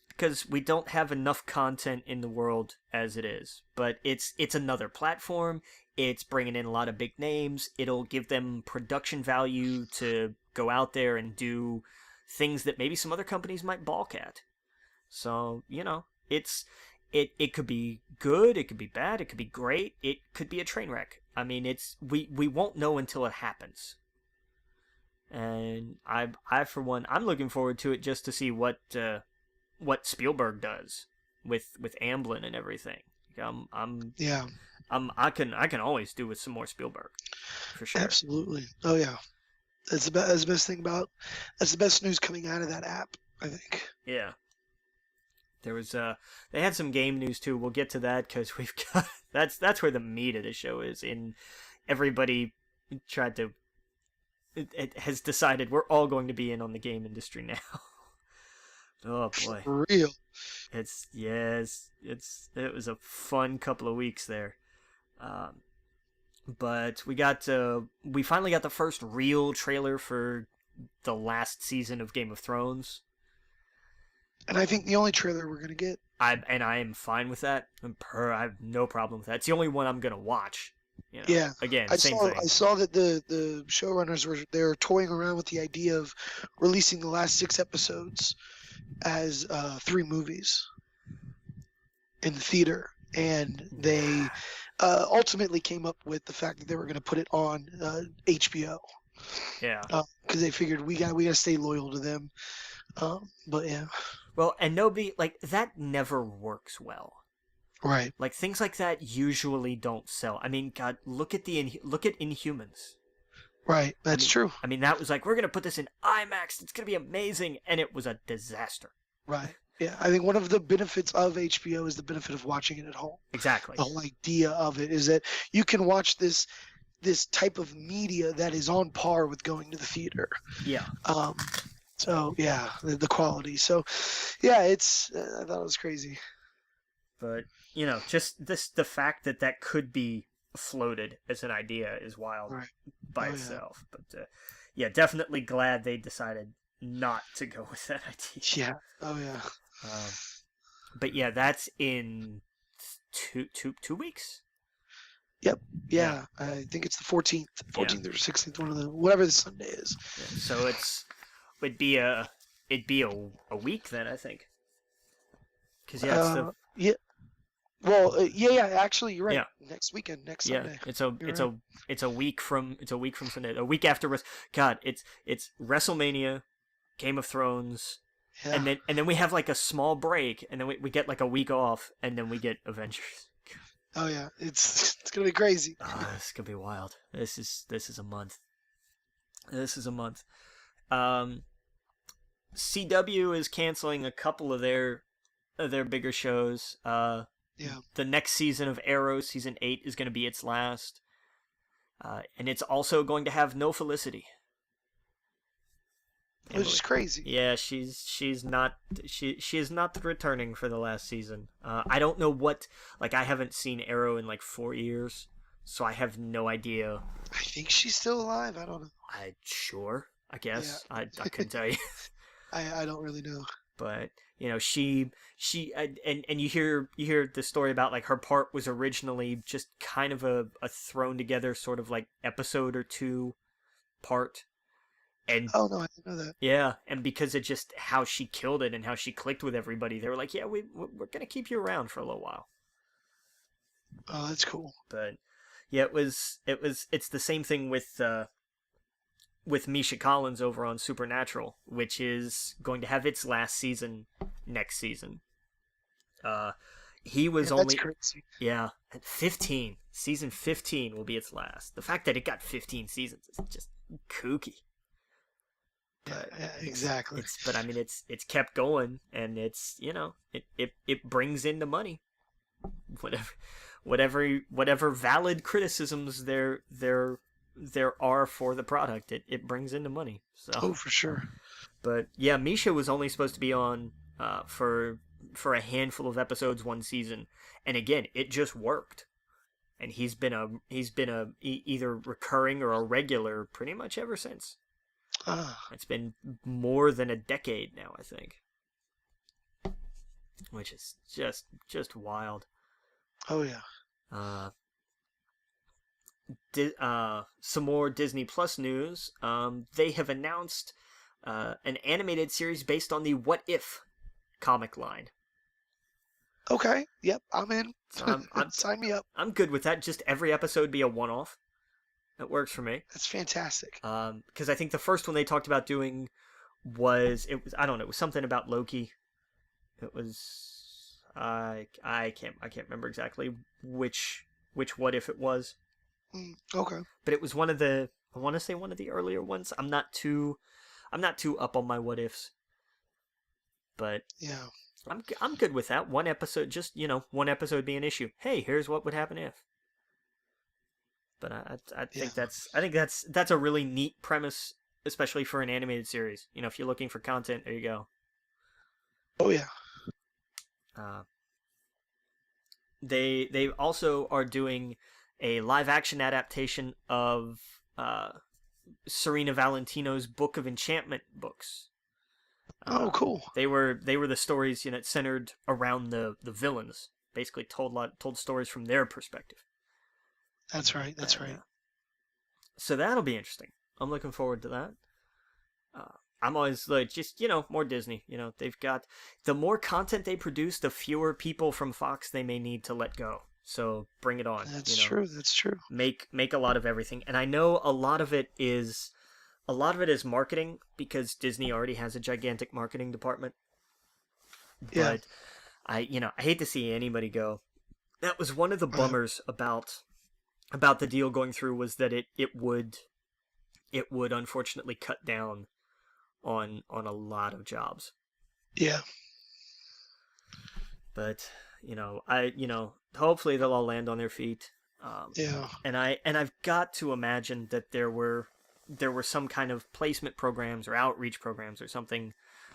because we don't have enough content in the world as it is, but it's another platform. It's bringing in a lot of big names. It'll give them production value to go out there and do things that maybe some other companies might balk at. So it could be good, it could be bad, it could be great, it could be a train wreck. I mean, we won't know until it happens. And I for one, I'm looking forward to it just to see what Spielberg does with Amblin and everything. Yeah. I can always do with some more Spielberg, for sure. Absolutely. Oh yeah. That's the best thing about. That's the best news coming out of that app, I think. Yeah. There was they had some game news too. We'll get to that because we've got that's where the meat of the show is. In everybody tried to it has decided we're all going to be in on the game industry now. Oh boy. For real. It was a fun couple of weeks there. But we finally got the first real trailer for the last season of Game of Thrones. And I think the only trailer we're gonna get. I am fine with that. I have no problem with that. It's the only one I'm gonna watch. Yeah. Again, I same saw thing. I saw that the showrunners were toying around with the idea of releasing the last 6 episodes as 3 movies in the theater, and they ultimately came up with the fact that they were going to put it on HBO. Yeah. Because they figured we got to stay loyal to them. But yeah. Well, and nobody like that never works well. Right. Like things like that usually don't sell. I mean, God, look at Inhumans. Right. That's true. I mean, that was like, we're gonna put this in IMAX. It's gonna be amazing, and it was a disaster. Right. Yeah. I think one of the benefits of HBO is the benefit of watching it at home. Exactly. The whole idea of it is that you can watch this type of media that is on par with going to the theater. Yeah. So yeah, the quality. So yeah, it's I thought it was crazy. But just the fact that could be floated as an idea is wild Right. by itself. But yeah, definitely glad they decided not to go with that idea. Yeah. Oh yeah. But yeah, that's in two weeks. Yep. Yeah. I think it's the 14th or 16th, one of the whatever the Sunday is. Yeah, so it'd be a week then, I think. Because yeah. Well, yeah. Actually, you're right. Yeah. Next weekend, next Sunday. It's a week from Sunday. A week after God, it's WrestleMania, Game of Thrones, Yeah. and then we have like a small break, and then we get like a week off, and then we get Avengers. Oh yeah, it's gonna be crazy. This is gonna be wild. This is a month. This is a month. CW is canceling a couple of their bigger shows. Yeah. The next season of Arrow, season 8, is going to be its last, and it's also going to have no Felicity. Which is crazy. Yeah, she is not returning for the last season. I don't know what, like, I haven't seen Arrow in like 4 years, so I have no idea. I think she's still alive. I don't know. I guess. Yeah. I couldn't tell you. I don't really know. But she and you hear the story about like her part was originally just kind of a thrown together sort of like episode or two part. And oh no, I didn't know that. Yeah, and because of just how she killed it and how she clicked with everybody, they were like, yeah, we're gonna keep you around for a little while. Oh, that's cool. But yeah, it's the same thing with Misha Collins over on Supernatural, which is going to have its last season next season. He was only at 15. Season 15 will be its last. The fact that it got 15 seasons is just kooky. But yeah, exactly. But I mean, it's kept going, and it's it brings in the money. Whatever valid criticisms there are for the product, it brings in the money. So. Oh, for sure. But yeah, Misha was only supposed to be on for a handful of episodes one season, and again, it just worked. And he's been either recurring or a regular pretty much ever since. It's been more than a decade now, I think, which is just wild. Oh yeah. Some more Disney Plus news. They have announced an animated series based on the What If comic line. Okay. Yep. I'm in. I'm Sign me up. I'm good with that. Just every episode be a one-off. That works for me. That's fantastic. Because I think the first one they talked about doing was I don't know, it was something about Loki. It was I can't remember exactly which What If it was. Okay. But it was one of the earlier ones. I'm not too up on my what ifs. But yeah, I'm good with that. One episode, just one episode be an issue. Hey, here's what would happen if. But I think that's a really neat premise, especially for an animated series. If you're looking for content, there you go. Oh yeah. They also are doing a live action adaptation of Serena Valentino's Book of Enchantment books. Oh, cool. They were the stories centered around the villains. Basically told stories from their perspective. That's right. That's right. So that'll be interesting. I'm looking forward to that. I'm always like, just more Disney. They've got the more content they produce, the fewer people from Fox they may need to let go. So bring it on. That's true. That's true. Make a lot of everything, and I know a lot of it is marketing because Disney already has a gigantic marketing department. Yeah. But I hate to see anybody go. That was one of the bummers about the deal going through, was that it would it would unfortunately cut down on a lot of jobs. Yeah. But hopefully they'll all land on their feet. Yeah. And I've got to imagine that there were some kind of placement programs or outreach programs or something,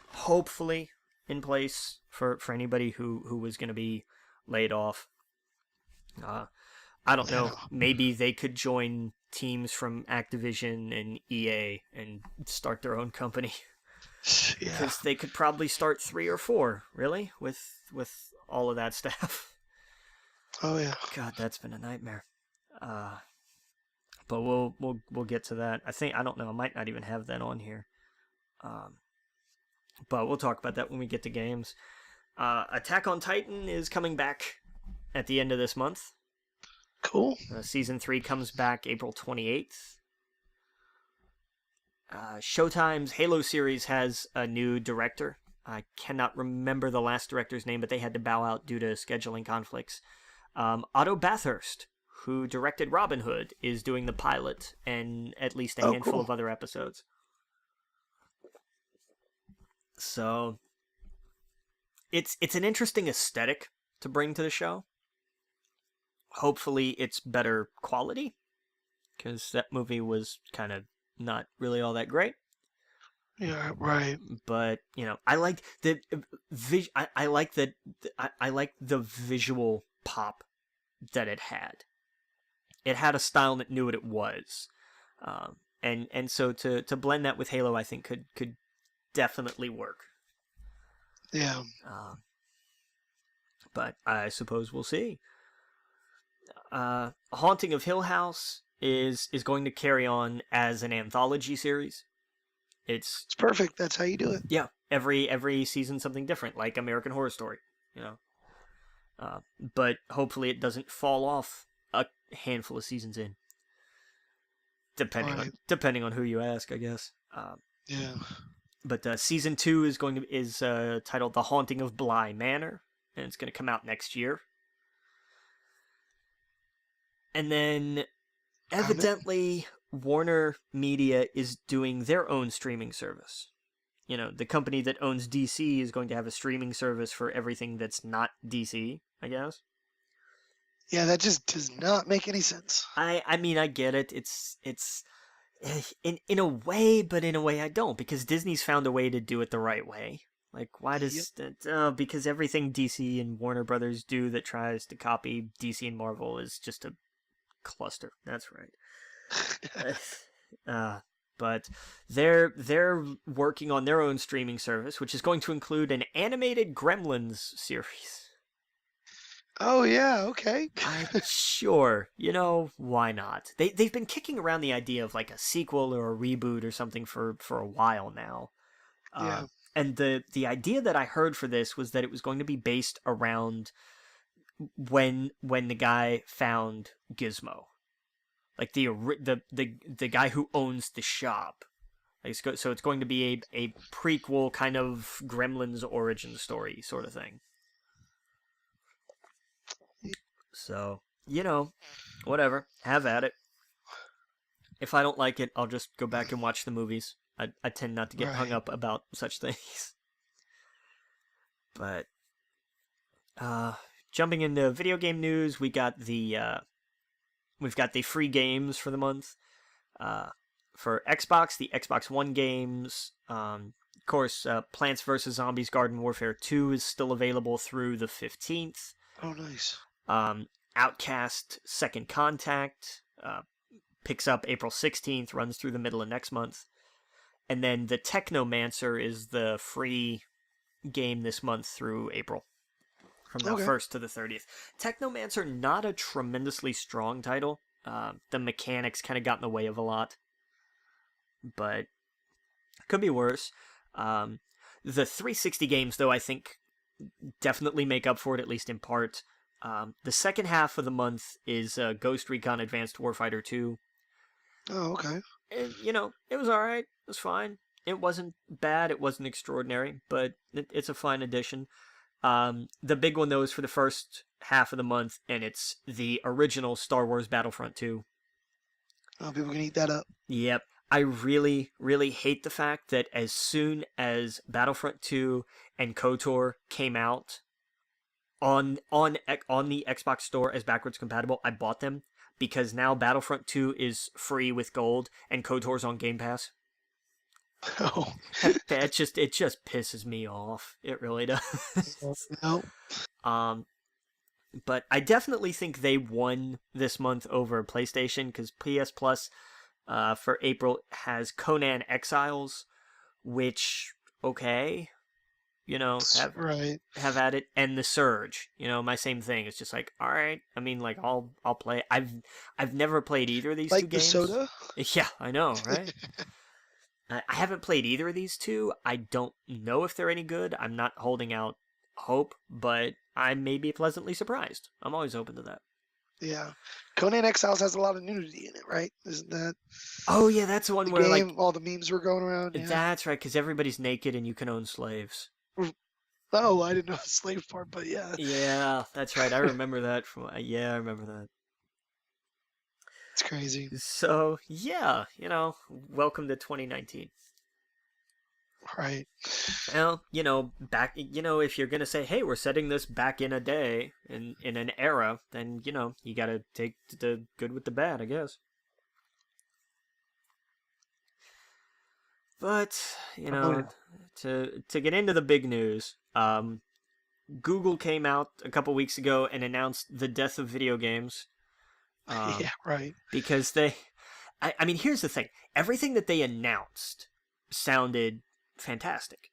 hopefully in place for anybody who was going to be laid off. I don't know. Maybe they could join teams from Activision and EA and start their own company. Yeah. Because they could probably start 3 or 4, really, with all of that stuff. Oh yeah. God, that's been a nightmare. But we'll get to that. I don't know. I might not even have that on here. But we'll talk about that when we get to games. Attack on Titan is coming back at the end of this month. Cool. Season 3 comes back April 28th. Showtime's Halo series has a new director. I cannot remember the last director's name, but they had to bow out due to scheduling conflicts. Otto Bathurst, who directed Robin Hood, is doing the pilot and at least a handful cool. of other episodes. So it's an interesting aesthetic to bring to the show. Hopefully it's better quality, because that movie was kind of not really all that great. Yeah, right. But I like the I like the visual pop that it had. It had a style that knew what it was, and so to blend that with Halo, I think could definitely work. Yeah. But I suppose we'll see. Haunting of Hill House is going to carry on as an anthology series. It's perfect. That's how you do it. Yeah, every season something different, like American Horror Story, but hopefully it doesn't fall off a handful of seasons in, depending on who you ask, I guess. Yeah. But season 2 is titled The Haunting of Bly Manor, and it's going to come out next year. And then, evidently, Warner Media is doing their own streaming service. The company that owns DC is going to have a streaming service for everything that's not DC, I guess. Yeah, that just does not make any sense. I mean, I get it. It's in a way, but in a way I don't, because Disney's found a way to do it the right way. Like, why does because everything DC and Warner Brothers do that tries to copy DC and Marvel is just a cluster. That's right. But they're working on their own streaming service, which is going to include an animated Gremlins series. Oh yeah, okay. Sure, why not? They've been kicking around the idea of like a sequel or a reboot or something for a while now. Yeah. And the idea that I heard for this was that it was going to be based around when the guy found Gizmo, like the guy who owns the shop. Like, so it's going to be a prequel kind of Gremlins origin story sort of thing. So whatever, have at it. If I don't like it, I'll just go back and watch the movies. I tend not to get hung up about such things. But jumping into video game news, we've got the free games for the month. For Xbox, the Xbox One games. Of course, Plants vs. Zombies Garden Warfare 2 is still available through the 15th. Oh, nice. Outcast Second Contact picks up April 16th, runs through the middle of next month. And then the Technomancer is the free game this month through April, from the 1st to the 30th. Technomancer, not a tremendously strong title. The mechanics kind of got in the way of a lot, but could be worse. The 360 games, though, I think definitely make up for it, at least in part. The second half of the month is Ghost Recon Advanced Warfighter 2. Oh, okay. And, it was alright. It was fine. It wasn't bad. It wasn't extraordinary, but it's a fine addition. The big one, though, is for the first half of the month, and it's the original Star Wars Battlefront 2. Oh, people can eat that up. Yep. I really, really hate the fact that as soon as Battlefront 2 and KOTOR came out on the Xbox Store as backwards compatible, I bought them because now Battlefront 2 is free with gold and KOTOR's on Game Pass. Oh, It just pisses me off. It really does. no. But I definitely think they won this month over PlayStation because PS Plus for April has Conan Exiles, which okay, have Right. have at it, and The Surge. My same thing. It's just like, all right. I mean, like I'll play. I've never played either of these two Like the games. soda? Yeah, I know, right? I haven't played either of these two. I don't know if they're any good. I'm not holding out hope, but I may be pleasantly surprised. I'm always open to that. Yeah. Conan Exiles has a lot of nudity in it, right? Isn't that Oh yeah, that's the one the where game? like All the memes were going around. Yeah. that's right, because everybody's naked and you can own slaves. Oh, I didn't know the slave part, but yeah. Yeah, that's right. I remember that I remember that. It's crazy. So yeah, welcome to 2019. Right. Well, back, if you're gonna say, hey, we're setting this back in a day, in an era, then, you gotta take the good with the bad, I guess. But, to get into the big news, Google came out a couple weeks ago and announced the death of video games. Yeah, right. Because I mean, here's the thing. Everything that they announced sounded fantastic.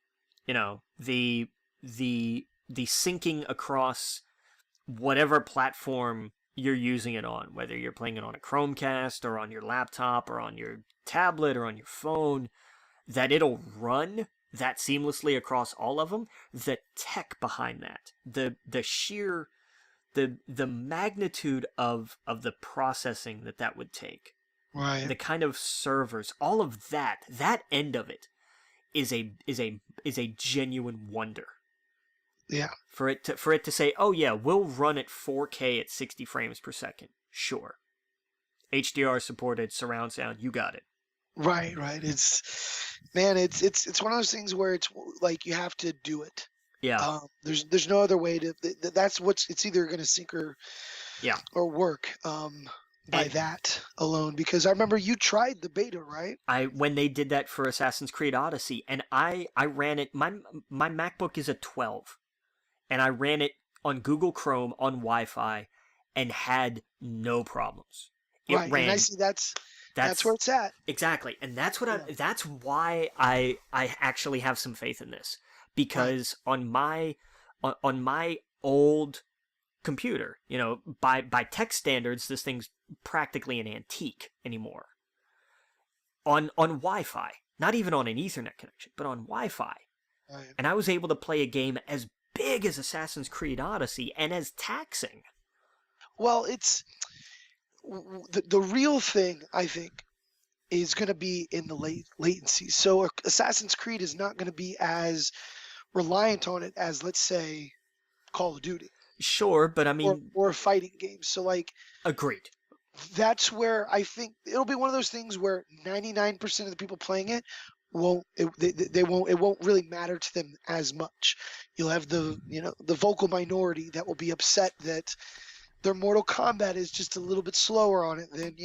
The syncing across whatever platform you're using it on, whether you're playing it on a Chromecast or on your laptop or on your tablet or on your phone, that it'll run that seamlessly across all of them. The tech behind that, the sheer the magnitude of the processing that would take, Right. the kind of servers, all of that end of it is a genuine wonder. Yeah. For it to say, oh yeah, we'll run at 4K at 60 frames per second. Sure. HDR supported surround sound, you got it. Right. It's one of those things where it's like you have to do it. Yeah. There's no other way to. That's it's either going to sink or work. By that alone, because I remember you tried the beta, right? When they did that for Assassin's Creed Odyssey, and I ran it. My MacBook is a 12, and I ran it on Google Chrome on Wi-Fi, and had no problems. Right, and I see that's where it's at. Exactly, and that's what that's why I actually have some faith in this, because on my old computer, by tech standards, this thing's practically an antique anymore. On Wi-Fi, not even on an Ethernet connection, but on Wi-Fi, Right. and I was able to play a game as big as Assassin's Creed Odyssey and as taxing. Well, it's the real thing, I think, is going to be in the latency. So Assassin's Creed is not going to be as reliant on it as, let's say, Call of Duty. Sure, but I mean, or a fighting game. So like, agreed. That's where I think it'll be one of those things where 99% of the people playing it it won't really matter to them as much. You'll have the vocal minority that will be upset that their Mortal Kombat is just a little bit slower on it than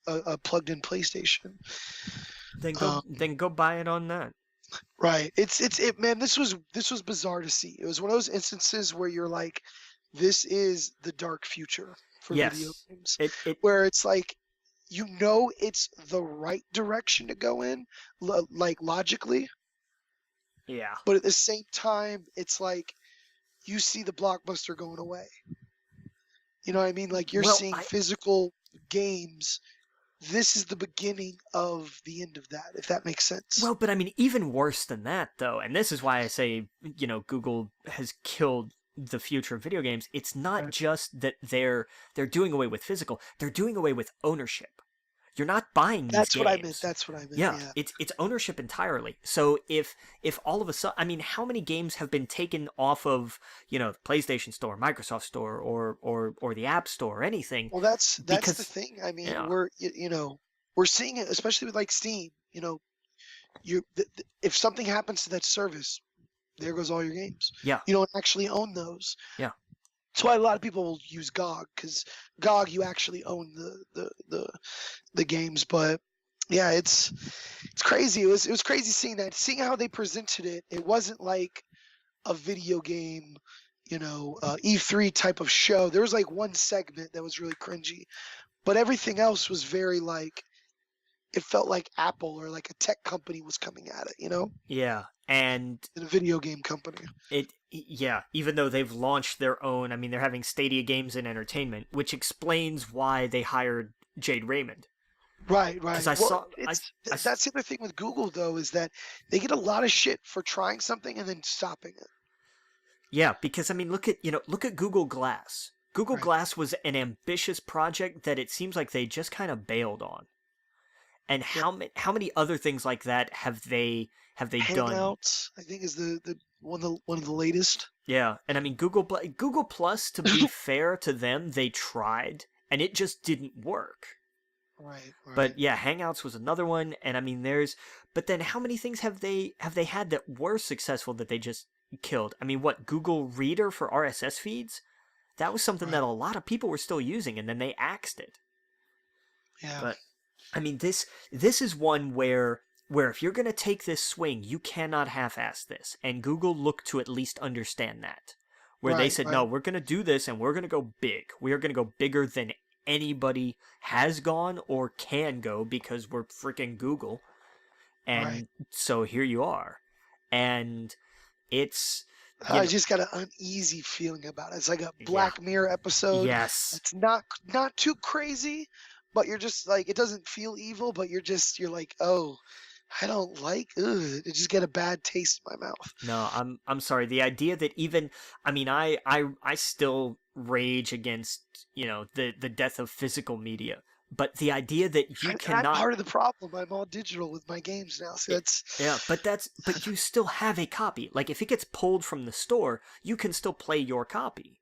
a plugged-in PlayStation. Then go buy it on that. Right. Man, this was bizarre to see. It was one of those instances where you're like, this is the dark future for video games. Where it's like, it's the right direction to go in, like logically. Yeah. But at the same time, it's like you see the blockbuster going away. You know what I mean? Like you're seeing physical games. This is the beginning of the end of that, if that makes sense. Well, but I mean, even worse than that, though, and this is why I say, Google has killed the future of video games. It's not just that they're doing away with physical; they're doing away with ownership. You're not buying these games. That's what I meant. Yeah, it's ownership entirely. So if all of a sudden, I mean, how many games have been taken off of the PlayStation Store, Microsoft Store, or the App Store, or anything? Well, that's the thing. I mean, we're we're seeing it, especially with like Steam. You know, if something happens to that service, there goes all your games. Yeah. You don't actually own those. Yeah. That's why a lot of people will use GOG, because GOG you actually own the games. But yeah, it's crazy. It was crazy seeing how they presented it. It wasn't like a video game, E3 type of show. There was like one segment that was really cringy, but everything else was very like, it felt like Apple or like a tech company was coming at it, Yeah. And in a video game company. even though they've launched their own, I mean, they're having Stadia Games and Entertainment, which explains why they hired Jade Raymond. Right. Because That's the other thing with Google though, is that they get a lot of shit for trying something and then stopping it. Yeah, because I mean, look at Google Glass. Google Right. Glass was an ambitious project that it seems like they just kind of bailed on. And how many other things like that have they done? Hangouts, I think, is the one of the latest. Yeah, and I mean Google Plus, to be fair to them, they tried and it just didn't work. Right. But yeah, Hangouts was another one, and I mean but then how many things have they had that were successful that they just killed? I mean, what, Google Reader for RSS feeds? That was something that a lot of people were still using, and then they axed it. Yeah. But I mean, this is one where if you're going to take this swing, you cannot half-ass this. And Google looked to at least understand that. Where they said, no, we're going to do this and we're going to go big. We are going to go bigger than anybody has gone or can go because we're freaking Google. And so here you are. And it's... I just got an uneasy feeling about it. It's like a Black Mirror episode. Yes. It's not too crazy, but you're just like, it doesn't feel evil, but you're like, oh, I don't like, it just get a bad taste in my mouth. No, I'm sorry. The idea that even, I mean, I still rage against, the death of physical media. But the idea that you cannot... I'm part of the problem. I'm all digital with my games now. So that's... Yeah, but you still have a copy. Like, if it gets pulled from the store, you can still play your copy.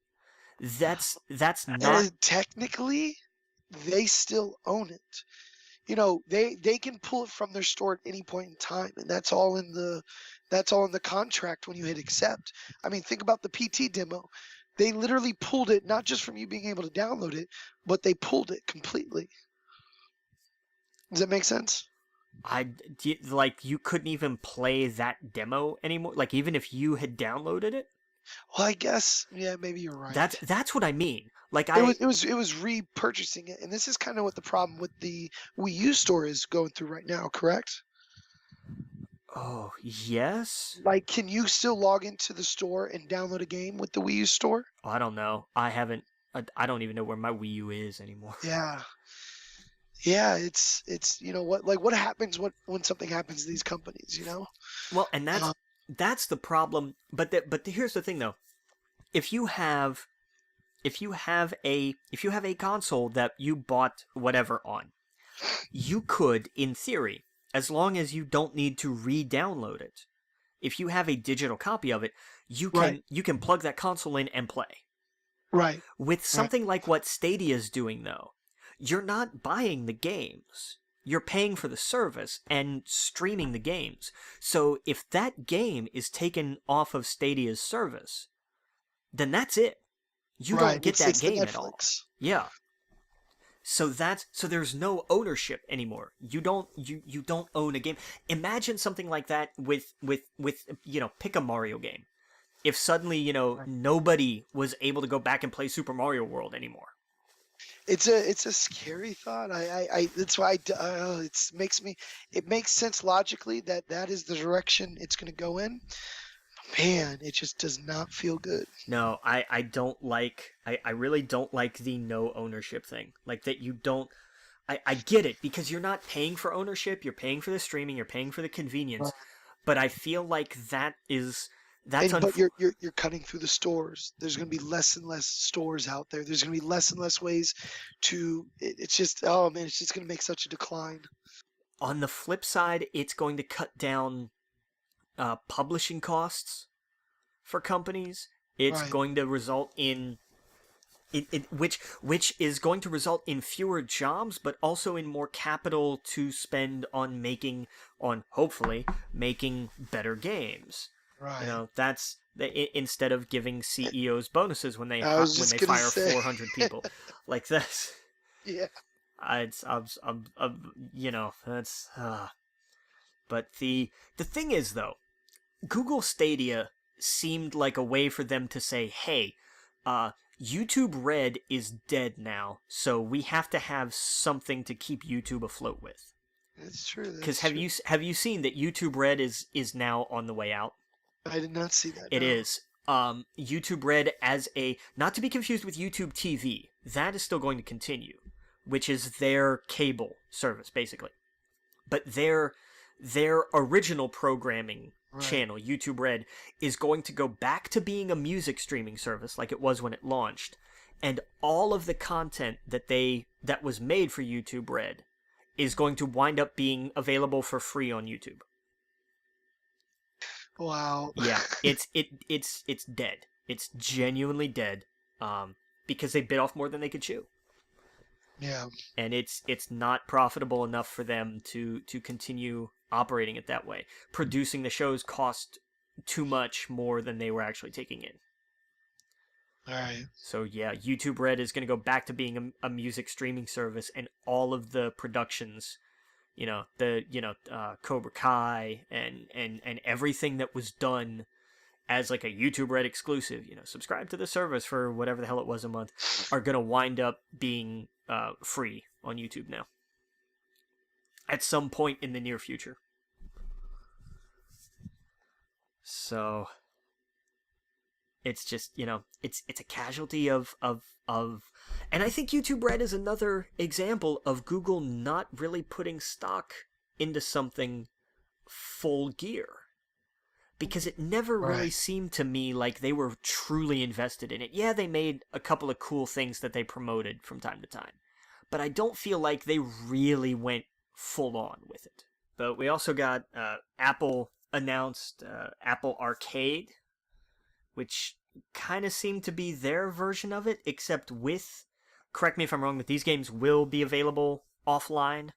That's not... And technically, they still own it. They can pull it from their store at any point in time, and that's all in the contract when you hit accept. I mean, think about the PT demo. They literally pulled it, not just from you being able to download it, but they pulled it completely. Does that make sense? You couldn't even play that demo anymore? Like, even if you had downloaded it? Well, I guess, yeah, maybe you're right. That's what I mean. Like, it was repurchasing it, and this is kind of what the problem with the Wii U store is going through right now, correct? Oh, yes? Like, can you still log into the store and download a game with the Wii U store? Oh, I don't know. I don't even know where my Wii U is anymore. Yeah. Yeah, it's what happens when something happens to these companies, Well, and that's the problem. But here's the thing though. If you have a console that you bought whatever on, you could, in theory, as long as you don't need to re-download it, if you have a digital copy of it, you can plug that console in and play. Right. With something like what Stadia is doing, though, you're not buying the games. You're paying for the service and streaming the games. So if that game is taken off of Stadia's service, then that's it. You don't get that game at all. Yeah. So there's no ownership anymore. You don't own a game. Imagine something like that with pick a Mario game. If suddenly, nobody was able to go back and play Super Mario World anymore. It's a scary thought. That's why it makes sense logically that is the direction it's going to go in. Man, it just does not feel good. No, I really don't like the no ownership thing. Like that you don't... I get it, because you're not paying for ownership, you're paying for the streaming, you're paying for the convenience, but I feel like but you're cutting through the stores. There's going to be less and less stores out there. There's going to be less and less ways to... It's just, oh man, it's just going to make such a decline. On the flip side, it's going to cut down publishing costs for companies. It's going to result in which is going to result in fewer jobs, but also in more capital to spend on hopefully making better games. You Right. know, that's instead of giving CEOs bonuses when they I was when just they gonna fire say. 400 people, like this. Yeah. It's you know, that's. But the thing is though, Google Stadia seemed like a way for them to say, hey, YouTube Red is dead now, so we have to have something to keep YouTube afloat with. That's true. Because That's true. have you seen that YouTube Red is now on the way out? I did not see that. It No. is. YouTube Red as a not to be confused with YouTube TV. That is still going to continue, which is their cable service basically. But their original programming Right. channel, YouTube Red, is going to go back to being a music streaming service like it was when it launched. And all of the content that was made for YouTube Red is going to wind up being available for free on YouTube. Wow. Yeah, it's dead. It's genuinely dead. Because they bit off more than they could chew. Yeah. And it's not profitable enough for them to continue operating it that way. Producing the shows cost too much more than they were actually taking in. All right. So yeah, YouTube Red is going to go back to being a music streaming service, and all of the productions, Cobra Kai and everything that was done as like a YouTube Red exclusive, subscribe to the service for whatever the hell it was a month, are going to wind up being free on YouTube now. At some point in the near future. So it's just, it's a casualty of and I think YouTube Red is another example of Google not really putting stock into something full gear. Because it never really Right. seemed to me like they were truly invested in it. Yeah, they made a couple of cool things that they promoted from time to time. But I don't feel like they really went full on with it. But we also got Apple announced Apple Arcade, which kind of seemed to be their version of it, except with, correct me if I'm wrong, that these games will be available offline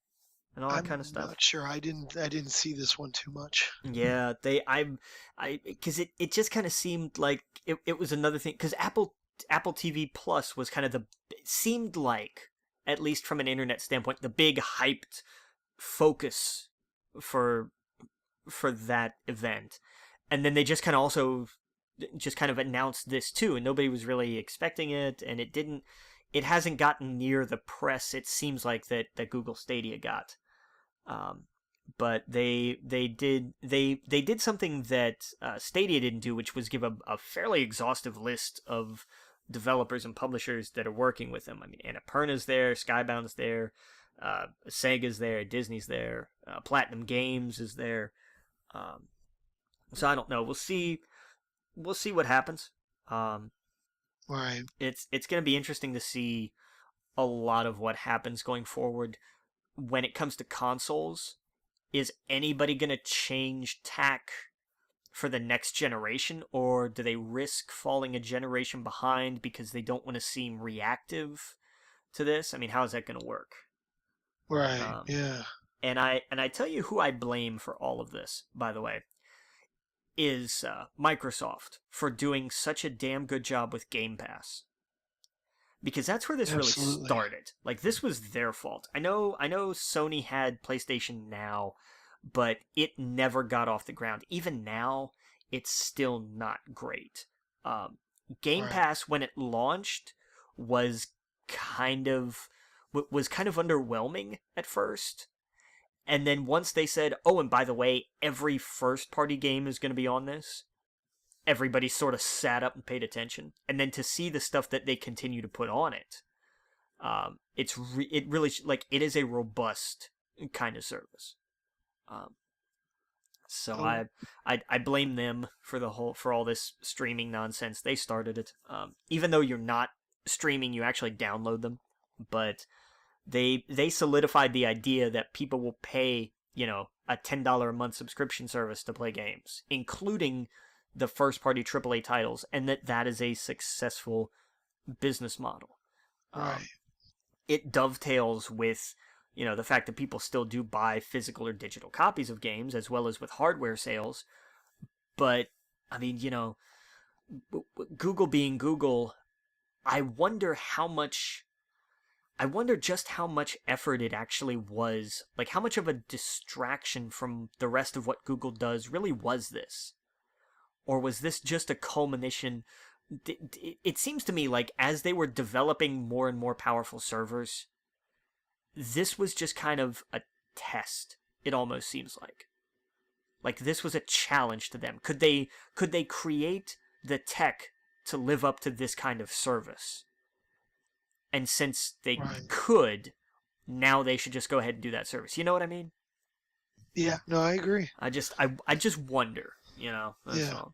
and all that kind of I'm stuff. not sure. I didn't see this one too much. Yeah, because it just kind of seemed like it was another thing, because Apple TV Plus was kind of it seemed like, at least from an internet standpoint, the big hyped focus for that event. And then they just kind of also just kind of announced this too, and nobody was really expecting it, and it hasn't gotten near the press it seems like that Google Stadia got. But they did something that Stadia didn't do, which was give a fairly exhaustive list of developers and publishers that are working with them. I mean, Annapurna's there, Skybound's there, Sega's there, Disney's there, Platinum Games is there. So I don't know. We'll see what happens. Right. It's going to be interesting to see a lot of what happens going forward when it comes to consoles. Is anybody going to change tack for the next generation, or do they risk falling a generation behind because they don't want to seem reactive to this? I mean, how is that going to work? Right. Yeah. And I tell you who I blame for all of this, by the way, is Microsoft for doing such a damn good job with Game Pass. Because that's where this Absolutely. really started. Like, this was their fault. I know Sony had PlayStation Now, but it never got off the ground. Even now, it's still not great. Game Right. Pass, when it launched, was kind of underwhelming at first. And then once they said, oh, and by the way, every first-party game is going to be on this, everybody sort of sat up and paid attention. And then to see the stuff that they continue to put on it, it really it is a robust kind of service. So Oh, I blame them for all this streaming nonsense. They started it. Even though you're not streaming, you actually download them, but they solidified the idea that people will pay a $10 a month subscription service to play games, including the first party AAA titles, and that is a successful business model. Right. It dovetails with, the fact that people still do buy physical or digital copies of games, as well as with hardware sales. But, I mean, Google being Google, I wonder just how much effort it actually was. Like, how much of a distraction from the rest of what Google does really was this? Or was this just a culmination? It seems to me like as they were developing more and more powerful servers, this was just kind of a test. It almost seems like this was a challenge to them. Could they create the tech to live up to this kind of service? And since they could, now they should just go ahead and do that service. You know what I mean? Yeah. No, I agree. I just wonder. That's all.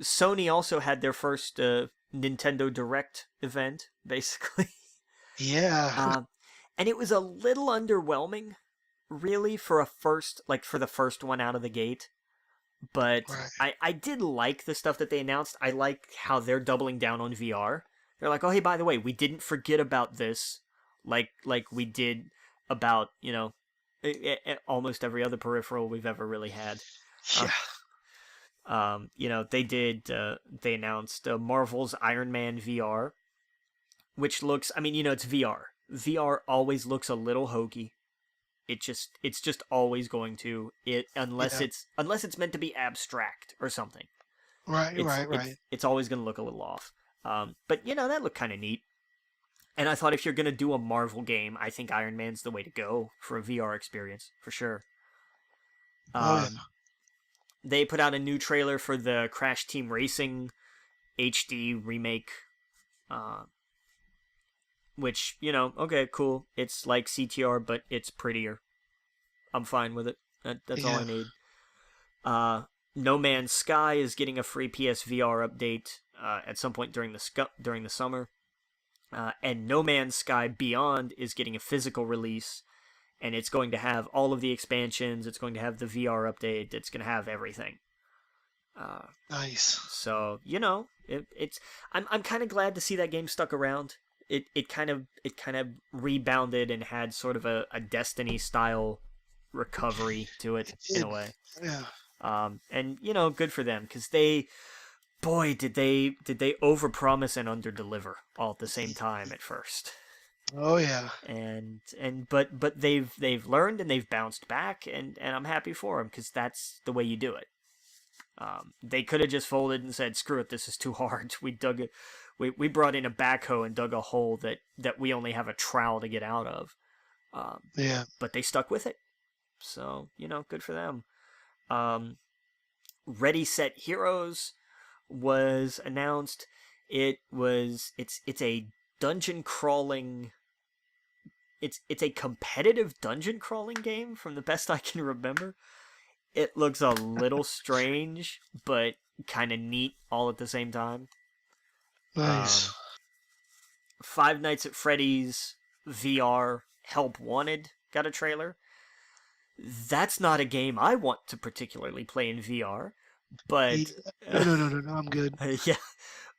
Sony also had their first Nintendo Direct event, basically. Yeah. And it was a little underwhelming, really, for the first one out of the gate. But I did like the stuff that they announced. I like how they're doubling down on VR. They're like, oh, hey, by the way, we didn't forget about this, like we did about, almost every other peripheral we've ever really had. Yeah. They announced Marvel's Iron Man VR, which looks, it's VR. VR always looks a little hokey. It's just always going to, unless it's meant to be abstract or something. Right. It's always going to look a little off. But that looked kind of neat. And I thought if you're going to do a Marvel game, I think Iron Man's the way to go for a VR experience, for sure. They put out a new trailer for the Crash Team Racing HD remake, which, okay, cool. It's like CTR, but it's prettier. I'm fine with it. That's all I need. No Man's Sky is getting a free PSVR update at some point during the summer. And No Man's Sky Beyond is getting a physical release, and it's going to have all of the expansions. It's going to have the VR update. It's going to have everything. Nice. So I'm kind of glad to see that game stuck around. It kind of rebounded and had sort of a Destiny style recovery to it in a way. Yeah. And good for them, because did they overpromise and underdeliver all at the same time at first. Oh yeah. But they've learned and they've bounced back, and I'm happy for them, because that's the way you do it. They could have just folded and said, "Screw it, this is too hard." We brought in a backhoe and dug a hole that we only have a trowel to get out of. Yeah. But they stuck with it, so good for them. Ready Set Heroes was announced. It's a dungeon crawling. It's a competitive dungeon crawling game, from the best I can remember. It looks a little strange, but kind of neat all at the same time. Nice. Five Nights at Freddy's VR Help Wanted got a trailer. That's not a game I want to particularly play in VR, but no, I'm good. Yeah,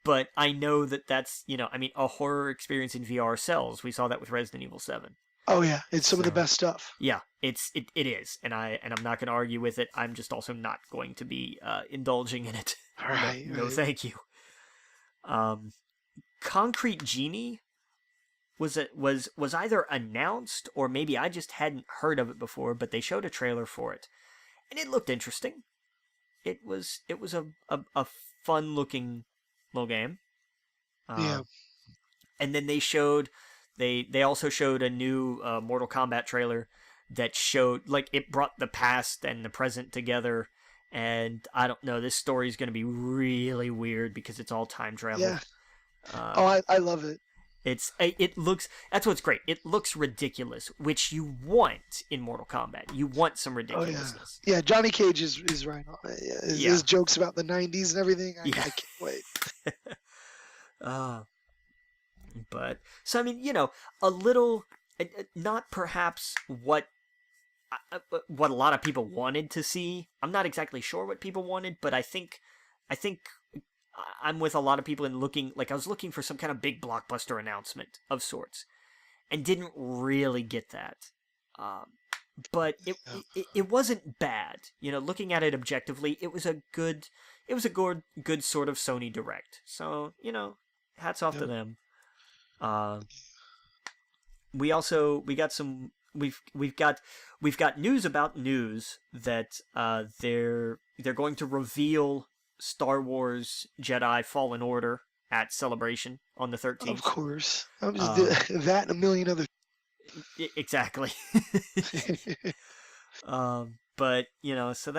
but I know that's a horror experience in VR sells. We saw that with Resident Evil 7. Oh yeah, it's some of the best stuff. Yeah, it is, and I'm not going to argue with it. I'm just also not going to be indulging in it. Right. No, thank you. Concrete Genie was either announced, or maybe I just hadn't heard of it before, but they showed a trailer for it, and it looked interesting. It was a fun looking little game. Yeah. And then they also showed a new Mortal Kombat trailer that showed, it brought the past and the present together. And I don't know, this story is going to be really weird because it's all time travel. Yeah. I love it. It looks, that's what's great. It looks ridiculous, which you want in Mortal Kombat. You want some ridiculousness. Oh, yeah. Johnny Cage is right on it. His jokes about the 90s and everything. I can't wait. But so a little, not perhaps what a lot of people wanted to see. I'm not exactly sure what people wanted, but I think I'm with a lot of people in looking, like I was looking for some kind of big blockbuster announcement of sorts, and didn't really get that. Um, but Yeah. it wasn't bad. Looking at it objectively, it was a good sort of Sony Direct. So hats off to Yep. them. Uh, we've got news about news that they're going to reveal Star Wars Jedi Fallen Order at Celebration on the Of 13th. course. I'm just Um, that and a million other. exactly. But so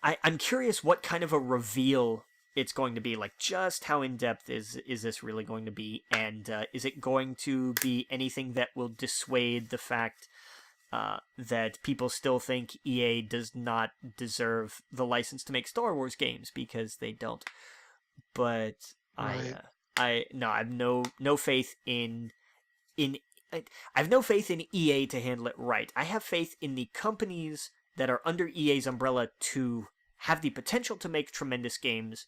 I'm curious what kind of a reveal it's going to be. Like, just how in depth is this really going to be, and is it going to be anything that will dissuade the fact that people still think EA does not deserve the license to make Star Wars games, because they don't. But Right. I have no faith in I have no faith in EA to handle it right. I have faith in the companies that are under EA's umbrella to have the potential to make tremendous games,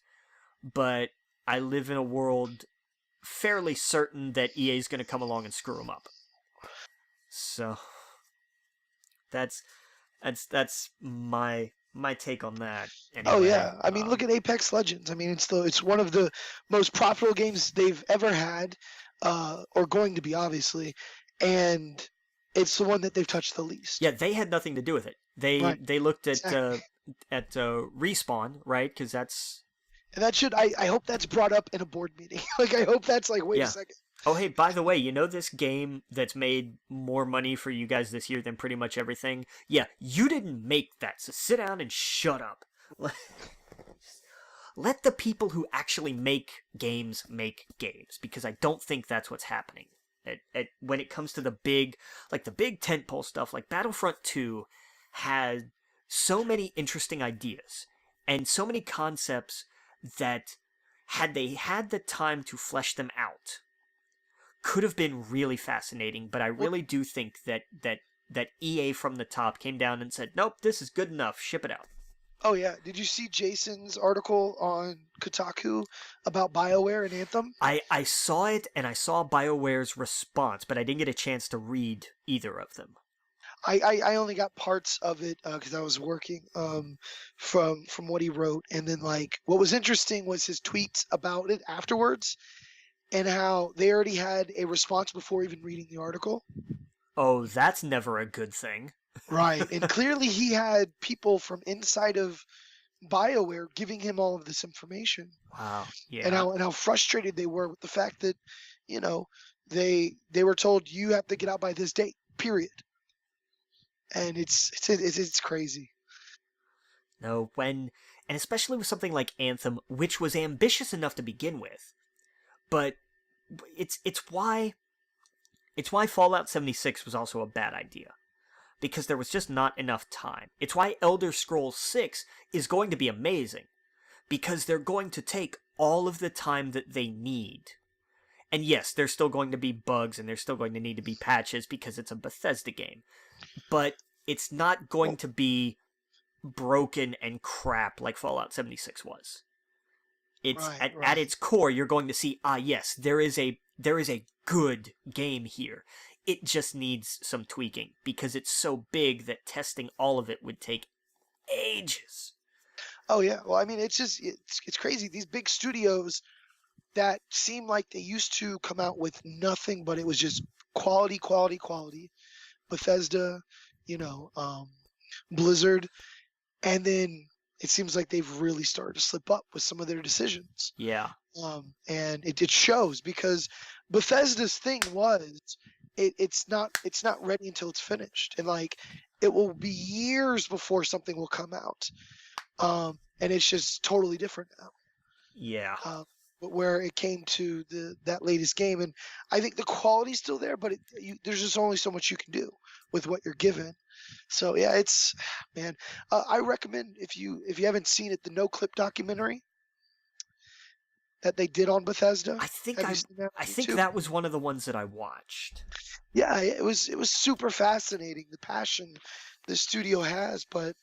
but I live in a world fairly certain that EA is going to come along and screw them up. So that's that's my take on that. Oh Anyway, yeah. I mean, look at Apex Legends. I mean, it's one of the most profitable games they've ever had, or going to be, obviously, and it's the one that they've touched the least. yeah, they had nothing to do with it. They Right. they looked Exactly. at Respawn, right? Because that's And that should I hope that's brought up in a board meeting. Like I hope that's like, wait a yeah. second. Oh, hey, by the way, this game that's made more money for you guys this year than pretty much everything? Yeah, you didn't make that, so sit down and shut up. Let the people who actually make games, because I don't think that's what's happening. When it comes to the big tentpole stuff, like Battlefront 2 had so many interesting ideas and so many concepts that, had they had the time to flesh them out, could have been really fascinating. But I Well, really do think that EA from the top came down and said, "Nope, this is good enough. Ship it out." oh yeah. Did you see Jason's article on Kotaku about BioWare and Anthem? I saw it, and I saw BioWare's response, but I didn't get a chance to read either of them. I only got parts of it because I was working from what he wrote, and then like what was interesting was his tweets about it afterwards, and how they already had a response before even reading the article. Oh, that's never a good thing. Right, and clearly he had people from inside of BioWare giving him all of this information, Wow. and Yeah. how frustrated they were with the fact that you know they were told you have to get out by this date, period, and it's crazy. No, and especially with something like Anthem, which was ambitious enough to begin with, but it's why Fallout 76 was also a bad idea, because there was just not enough time. It's why Elder Scrolls 6 is going to be amazing, because they're going to take all of the time that they need. And yes, there's still going to be bugs, and there's still going to need to be patches, because it's a Bethesda game. But it's not going Well, to be broken and crap like Fallout 76 was. It's right, at right. its core, you're going to see, yes, there is a good game here. It just needs some tweaking, because it's so big that testing all of it would take ages. Oh yeah. Well, I mean, it's crazy. These big studios that seem like they used to come out with nothing, but it was just quality, quality, quality. Bethesda, you know, Blizzard, and then it seems like they've really started to slip up with some of their decisions. Yeah. And it shows because Bethesda's thing was it's not ready until it's finished, and like it will be years before something will come out. And it's just totally different now. Yeah. But where it came to that latest game, and I think the quality's still there, but there's just only so much you can do with what you're given. So yeah, it's man. I recommend if you haven't seen it, the No Clip documentary that they did on Bethesda. I think Have you I seen that I on think YouTube? that was one of the ones that I watched. Yeah, it was super fascinating, the passion the studio has, but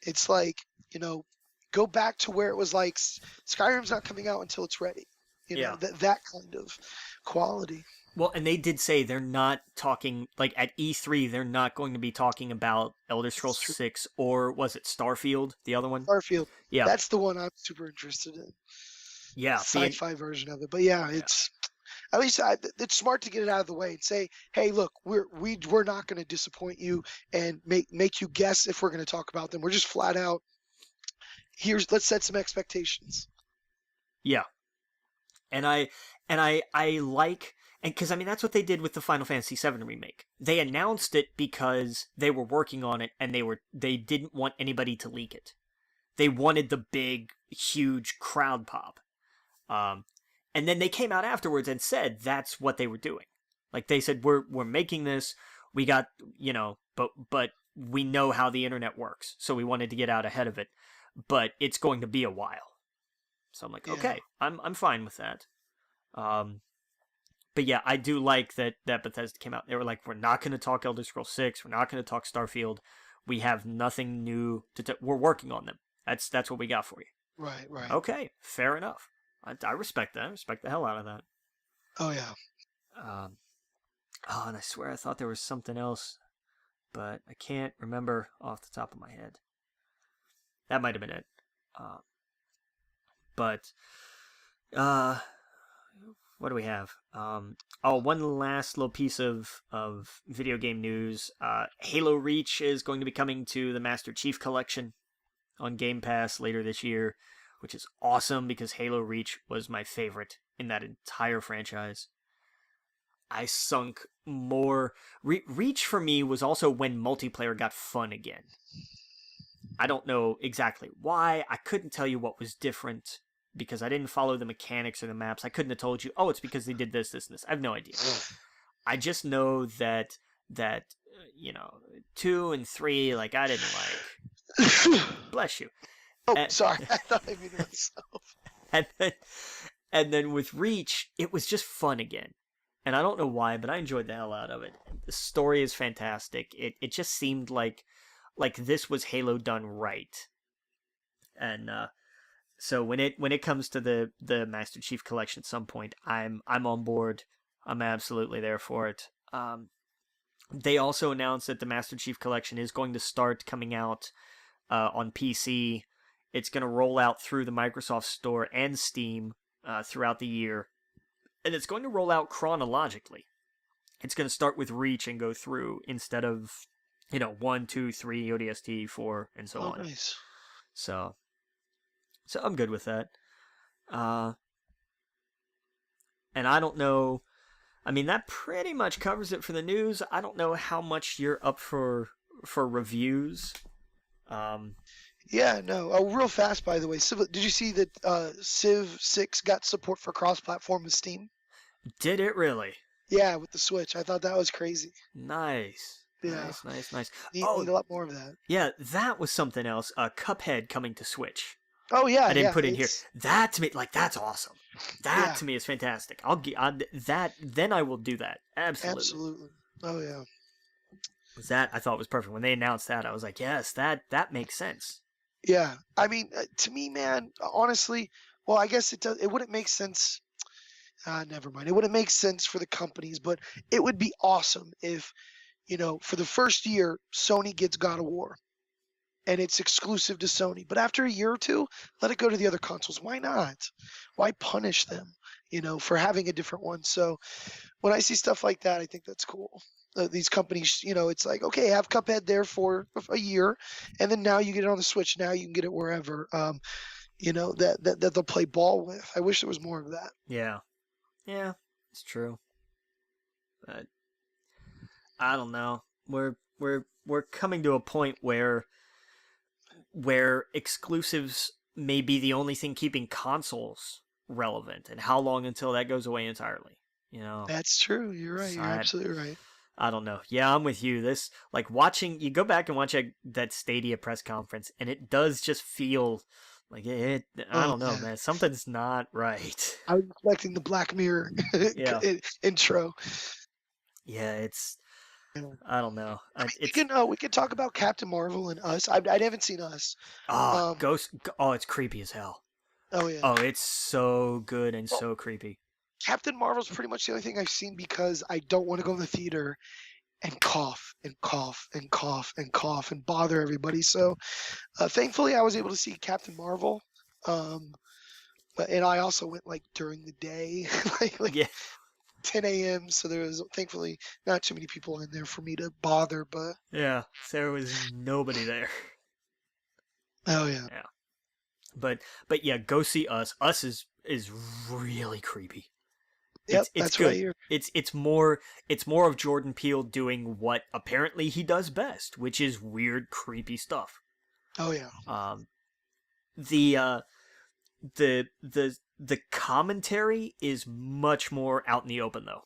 it's like, you know, go back to where it was like Skyrim's not coming out until it's ready. Yeah. That kind of quality. Well, and they did say they're not talking, like at E3, they're not going to be talking about Elder Scrolls 6, or was it Starfield, the other one? Starfield. Yeah. That's the one I'm super interested in. Yeah. Sci-fi version of it. But yeah, it's at least it's smart to get it out of the way and say, hey, look, we're not going to disappoint you and make you guess if we're going to talk about them. We're just flat out, let's set some expectations. Yeah. And I like, and because I mean that's what they did with the Final Fantasy VII remake. They announced it because they were working on it, and they didn't want anybody to leak it. They wanted the big, huge crowd pop. And then they came out afterwards and said that's what they were doing. Like they said, we're making this. We got, but we know how the internet works, so we wanted to get out ahead of it. But it's going to be a while. So I'm like, okay, I'm fine with that. But yeah, I do like that Bethesda came out. They were like, we're not going to talk Elder Scrolls 6. We're not going to talk Starfield. We have nothing new we're working on them. That's what we got for you. Right. Okay, fair enough. I respect that. I respect the hell out of that. Oh yeah. And I swear I thought there was something else, but I can't remember off the top of my head. That might have been it. What do we have? One last little piece of video game news. Halo Reach is going to be coming to the Master Chief Collection on Game Pass later this year, which is awesome because Halo Reach was my favorite in that entire franchise. I sunk more. Reach for me was also when multiplayer got fun again. I don't know exactly why. I couldn't tell you what was different because I didn't follow the mechanics or the maps. I couldn't have told you, it's because they did this, this, and this. I have no idea. I just know that 2 and 3, like, I didn't like. Bless you. Oh, sorry. I thought I muted myself. And then with Reach, it was just fun again. And I don't know why, but I enjoyed the hell out of it. The story is fantastic. It just seemed like this was Halo done right. And so when it comes to the Master Chief Collection at some point, I'm on board. I'm absolutely there for it. They also announced that the Master Chief Collection is going to start coming out on PC. It's going to roll out through the Microsoft Store and Steam throughout the year. And it's going to roll out chronologically. It's going to start with Reach and go through instead of, 1, 2, 3, ODST, 4, and so on. Nice. So I'm good with that. And I don't know. I mean, that pretty much covers it for the news. I don't know how much you're up for reviews. Yeah, no. Oh, real fast, by the way. Did you see that Civ 6 got support for cross-platform with Steam? Did it really? Yeah, with the Switch. I thought that was crazy. Nice. Yeah. Nice. Need a lot more of that. Yeah, that was something else. Cuphead coming to Switch. Oh yeah, I didn't put in here. That to me, that's awesome. That to me is fantastic. Then I will do that. Absolutely. Oh yeah. That I thought was perfect. When they announced that, I was like, yes, that makes sense. Yeah, I mean, to me, man, honestly, well, I guess it does. It wouldn't make sense. Never mind. It wouldn't make sense for the companies, but it would be awesome if, for the first year, Sony gets God of War, and it's exclusive to Sony. But after a year or two, let it go to the other consoles. Why not? Why punish them, for having a different one? So when I see stuff like that, I think that's cool. These companies, it's like, okay, have Cuphead there for a year, and then now you get it on the Switch. Now you can get it wherever, that they'll play ball with. I wish there was more of that. Yeah, it's true. But I don't know. We're coming to a point where exclusives may be the only thing keeping consoles relevant, and how long until that goes away entirely? That's true. You're right. You're absolutely right. I don't know. Yeah, I'm with you. This, like, you go back and watch that Stadia press conference, and it does just feel like it. I don't know, man. Something's not right. I was expecting the Black Mirror intro. Yeah, it's. I don't know. I mean, It's we can talk about Captain Marvel and Us. I haven't seen Us. Um, Ghost. Oh, it's creepy as hell. oh yeah. Oh, it's so good and Well, so creepy. Captain Marvel's pretty much the only thing I've seen because I don't want to go in the theater and cough and cough and cough and cough and bother everybody. So thankfully, I was able to see Captain Marvel. Um, and I also went like during the day, like Yeah, 10 a.m. So there was thankfully not too many people in there for me to bother. But yeah. There was nobody there. oh yeah, Yeah, but yeah, go see Us. Us is really creepy. yep, It's that's what I good. hear. It's more of Jordan Peele doing what apparently he does best, which is weird, creepy stuff. Oh yeah, Um, the uh, the commentary is much more out in the open though.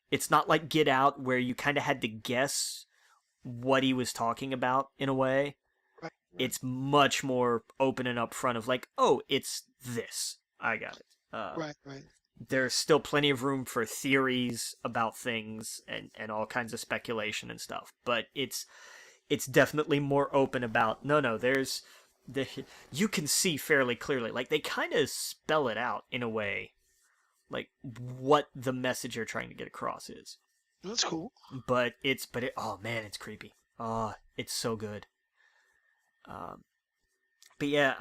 It's not like Get Out where you kind of had to guess what he was talking about in a way. right, It's much more open and upfront of like, oh, it's this. I got it. right, right. There's still plenty of room for theories about things and all kinds of speculation and stuff, but it's definitely more open about no, there's the you can see fairly clearly, like they kind of spell it out in a way, like what the message you're trying to get across is. That's cool. But oh man, it's creepy. Oh, it's so good. Um, but yeah,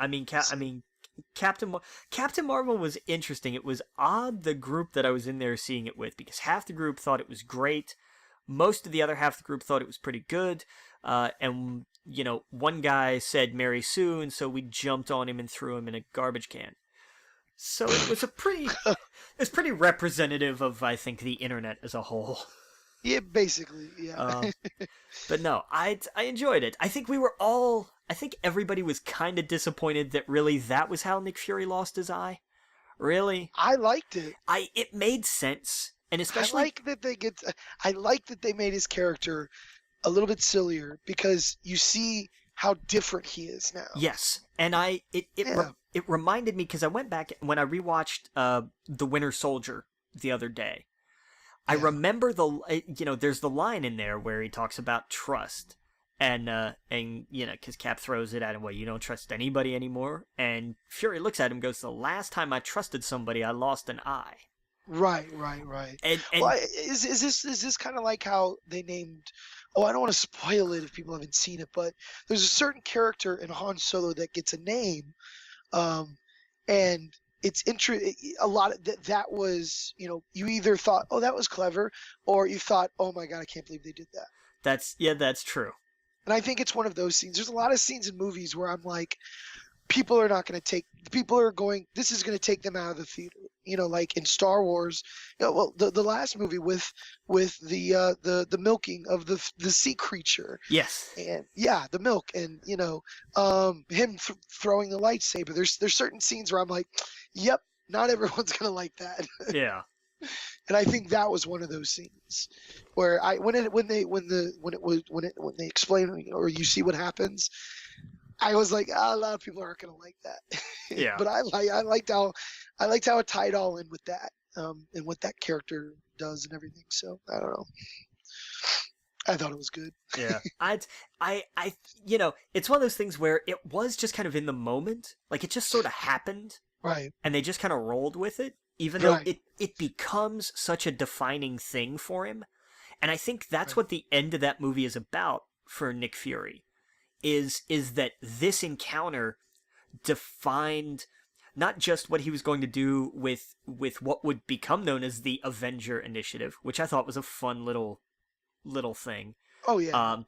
Captain Marvel was interesting. It was odd the group that I was in there seeing it with because half the group thought it was great, most of the other half of the group thought it was pretty good, and one guy said "Mary Sue," and so we jumped on him and threw him in a garbage can. So it was it's pretty representative of I think the internet as a whole. Yeah, basically, yeah. Um, but no, I enjoyed it. I think everybody was kind of disappointed that really that was how Nick Fury lost his eye. Really, I liked it. it made sense, and I especially like that they get. I like that they made his character a little bit sillier because you see how different he is now. yes, and Yeah, it reminded me because I went back when I rewatched The Winter Soldier the other day. I yeah, remember there's the line in there where he talks about trust, and because Cap throws it at him, well, you don't trust anybody anymore, and Fury looks at him, and goes, the last time I trusted somebody, I lost an eye, right, right, right. and Well, is this kind of like how they named? Oh, I don't want to spoil it if people haven't seen it, but there's a certain character in Han Solo that gets a name, um, and it's a lot of that was you either thought, oh, that was clever, or you thought, oh my god, I can't believe they did that. that's true. And I think it's one of those scenes. There's a lot of scenes in movies where I'm like, people are going, this is going to take them out of the theater. Like in Star Wars, well, the last movie with the milking of the sea creature, Yes, and yeah, the milk, and him throwing the lightsaber. There's certain scenes where I'm like, yep, not everyone's gonna like that. yeah, And I think that was one of those scenes where when they explain, or you see what happens, I was like, a lot of people aren't gonna like that. yeah. But I liked how it tied all in with that, and what that character does and everything. So I don't know. I thought it was good. Yeah, it's one of those things where it was just kind of in the moment, like it just sort of happened, Right. and they just kind of rolled with it, even though Right. it becomes such a defining thing for him. And I think that's Right. what the end of that movie is about for Nick Fury, is that this encounter defined not just what he was going to do with what would become known as the Avenger Initiative, which I thought was a fun little thing. Oh yeah. Um,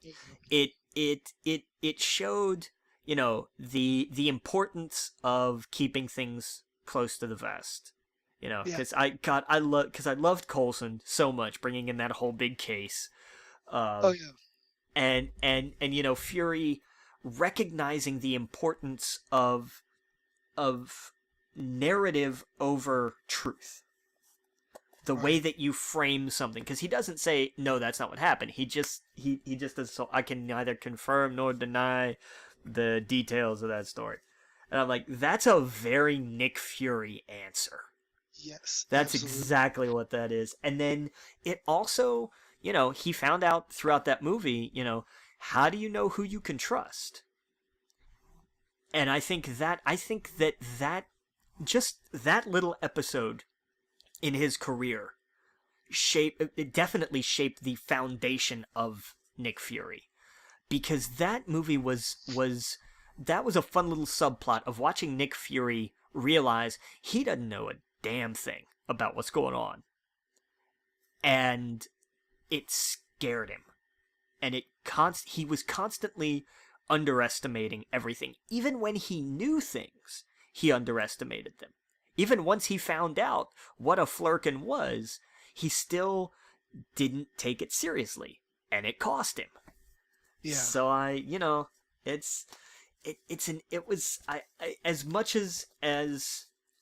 it showed the importance of keeping things close to the vest. Yeah. Because I loved Coulson so much, bringing in that whole big case. Oh yeah. And Fury recognizing the importance of narrative over truth, the way Right. that you frame something, because he doesn't say no, that's not what happened. He just does, so I can neither confirm nor deny the details of that story. And I'm like, that's a very Nick Fury answer. Yes. That's Absolutely. exactly what that is. And then it also, he found out throughout that movie, how do you know who you can trust? And I think that just that little episode in his career it definitely shaped the foundation of Nick Fury, because that movie that was a fun little subplot of watching Nick Fury realize he doesn't know a damn thing about what's going on, and it scared him, and he was constantly underestimating everything. Even when he knew things, he underestimated them. Even once he found out what a flirkin was, he still didn't take it seriously, and it cost him. Yeah. So as much as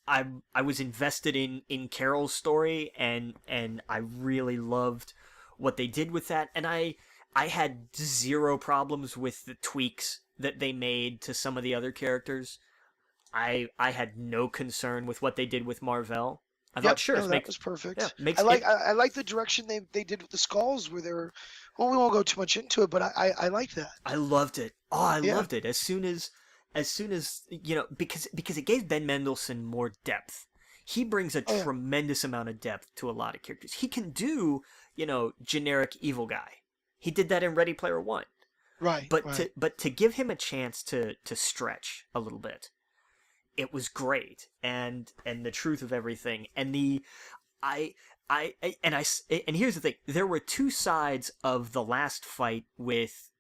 I was invested in Carol's story, and I really loved what they did with that, and I had zero problems with the tweaks that they made to some of the other characters. I had no concern with what they did with Marvel. I thought, sure, that was perfect. Yeah, I like the direction they did with the skulls, where they were. Well, we won't go too much into it, but I like that. I loved it. Oh, I loved it. As soon as because it gave Ben Mendelsohn more depth. He brings a tremendous amount of depth to a lot of characters. He can do, generic evil guy. He did that in Ready Player One. Right. But to give him a chance to stretch a little bit, it was great. And the truth of everything, and and here's the thing: there were two sides of the last fight with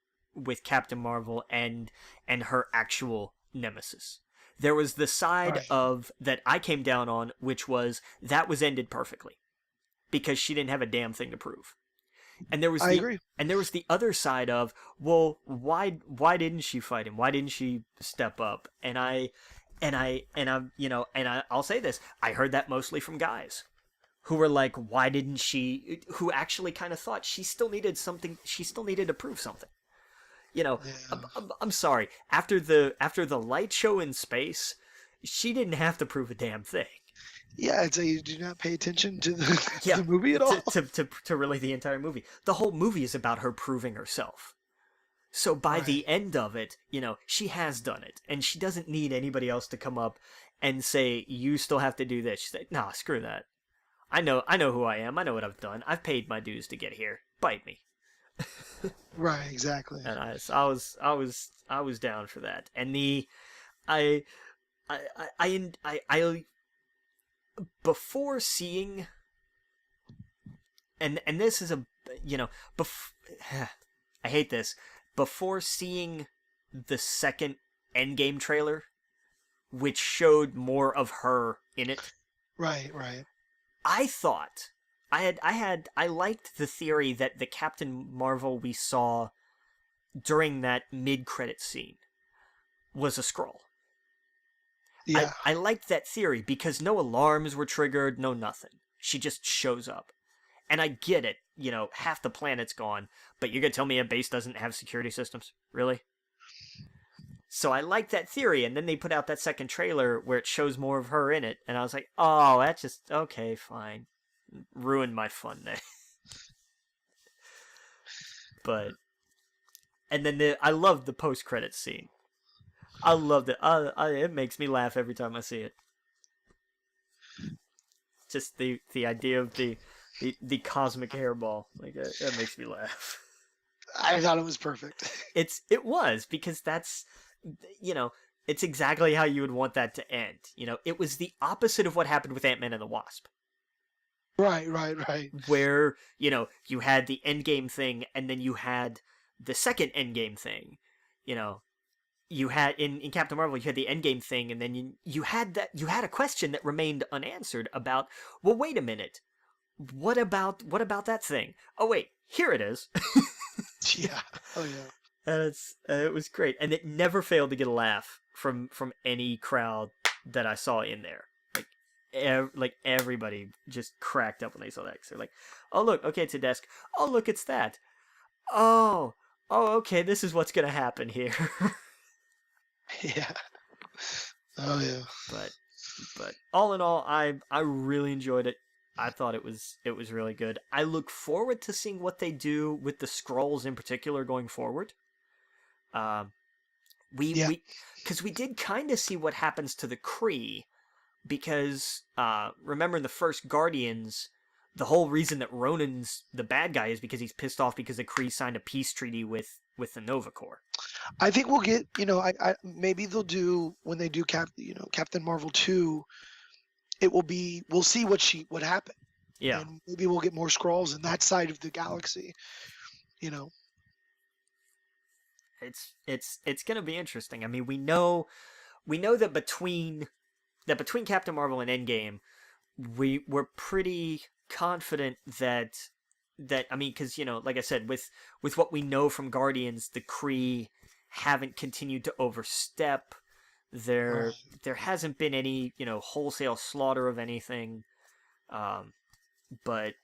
Captain Marvel and her actual nemesis. There was the side of that I came down on, which was that was ended perfectly because she didn't have a damn thing to prove. And there was and there was the other side of, well, why didn't she fight him? Why didn't she step up? And I'll say this: I heard that mostly from guys who were like, why didn't she? Who actually kind of thought she still needed something. She still needed to prove something. I'm sorry. After the light show in space, she didn't have to prove a damn thing. Yeah, I'd say you do not pay attention to the movie at all. To really the entire movie. The whole movie is about her proving herself. So by the end of it, she has done it, and she doesn't need anybody else to come up and say, you still have to do this. She's like, nah, screw that. I know who I am. I know what I've done. I've paid my dues to get here. Bite me. Right, exactly. And I was down for that. And I before seeing, and this is I hate this. Before seeing the second Endgame trailer, which showed more of her in it. Right. I thought I liked the theory that the Captain Marvel we saw during that mid-credit scene was a Skrull. Yeah. I liked that theory because no alarms were triggered, no nothing. She just shows up. And I get it, half the planet's gone, but you're going to tell me a base doesn't have security systems? Really? So I like that theory, and then they put out that second trailer where it shows more of her in it, and I was like, oh, that's just, okay, fine. Ruined my fun there. But, and then I loved the post-credits scene. I loved it. It makes me laugh every time I see it. Just the idea of the cosmic hairball, like that makes me laugh. I thought it was perfect. It was, because that's, it's exactly how you would want that to end. It was the opposite of what happened with Ant-Man and the Wasp. Right. Where, you had the Endgame thing, and then you had the second Endgame thing. You had in Captain Marvel, you had the Endgame thing, and then you had a question that remained unanswered about, well, wait a minute, what about that thing? Oh wait, here it is. Yeah. Oh yeah. And it was great, and it never failed to get a laugh from any crowd that I saw in there. Like everybody just cracked up when they saw that, 'cause they're like, oh look, okay, it's a desk. Oh look, it's that. Oh okay, this is what's gonna happen here. Yeah. Oh yeah. But all in all, I really enjoyed it. I thought it was really good. I look forward to seeing what they do with the scrolls in particular going forward. Um, Yeah, we because we did kind of see what happens to the Kree because remember in the first Guardians, the whole reason that Ronan's the bad guy is because he's pissed off because the Kree signed a peace treaty with the Nova Corps. I think we'll get, I maybe they'll do when they do Captain Marvel 2, it will be we'll see what happened. Yeah, And maybe we'll get more scrolls in that side of the galaxy, you know. it's gonna be interesting. I mean, we know that between Captain Marvel and Endgame, we're pretty confident that I mean, because like I said, with what we know from Guardians, the Kree haven't continued to overstep. There Right. there hasn't been any wholesale slaughter of anything, but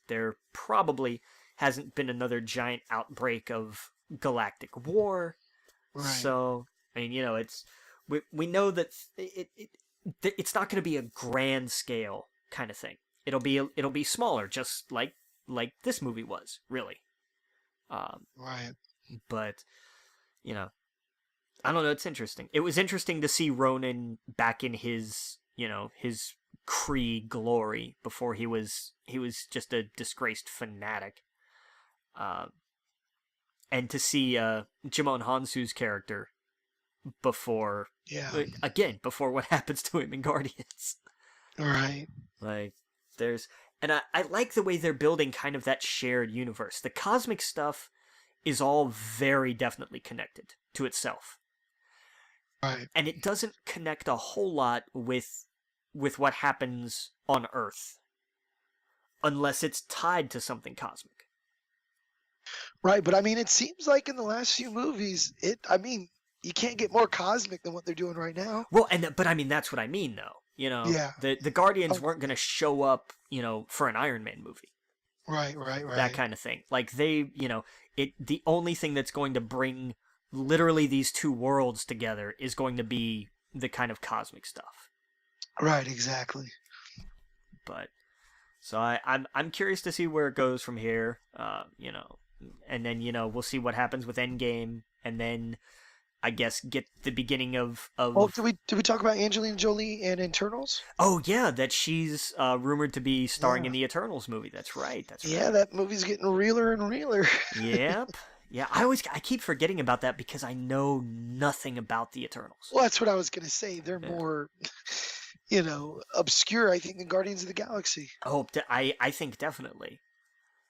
there probably hasn't been another giant outbreak of galactic war. Right. So I mean, we know that it's not going to be a grand scale kind of thing. It'll be smaller, just like this movie was, really. Um, Right. but I don't know. It's interesting. It was interesting to see Ronan back in his Kree glory before he was just a disgraced fanatic. Um, and to see Jimon Hansu's character before Yeah. before what happens to him in Guardians. Right. Like there's and I like the way they're building kind of that shared universe. The cosmic stuff is all very definitely connected to itself. Right. And it doesn't connect a whole lot with what happens on Earth unless it's tied to something cosmic. Right. But I mean, it seems like in the last few movies, you can't get more cosmic than what they're doing right now. Well, but I mean that's what I mean though. Yeah. The Guardians Oh, weren't going to show up, for an Iron Man movie. right. Right. That Right. kind of thing. Like the only thing that's going to bring literally these two worlds together is going to be the kind of cosmic stuff. Right. Exactly. But so I'm curious to see where it goes from here. And then we'll see what happens with Endgame, and then I guess get the beginning of Oh, did we talk about Angelina Jolie and Internals? oh yeah, that she's rumored to be starring Yeah. in the Eternals movie. That's right. That's Yeah, right. that movie's getting realer and realer. Yep. Yeah, I keep forgetting about that because I know nothing about the Eternals. Well, that's what I was gonna say. They're Yeah. more, obscure, I think, than Guardians of the Galaxy. Oh, I think definitely.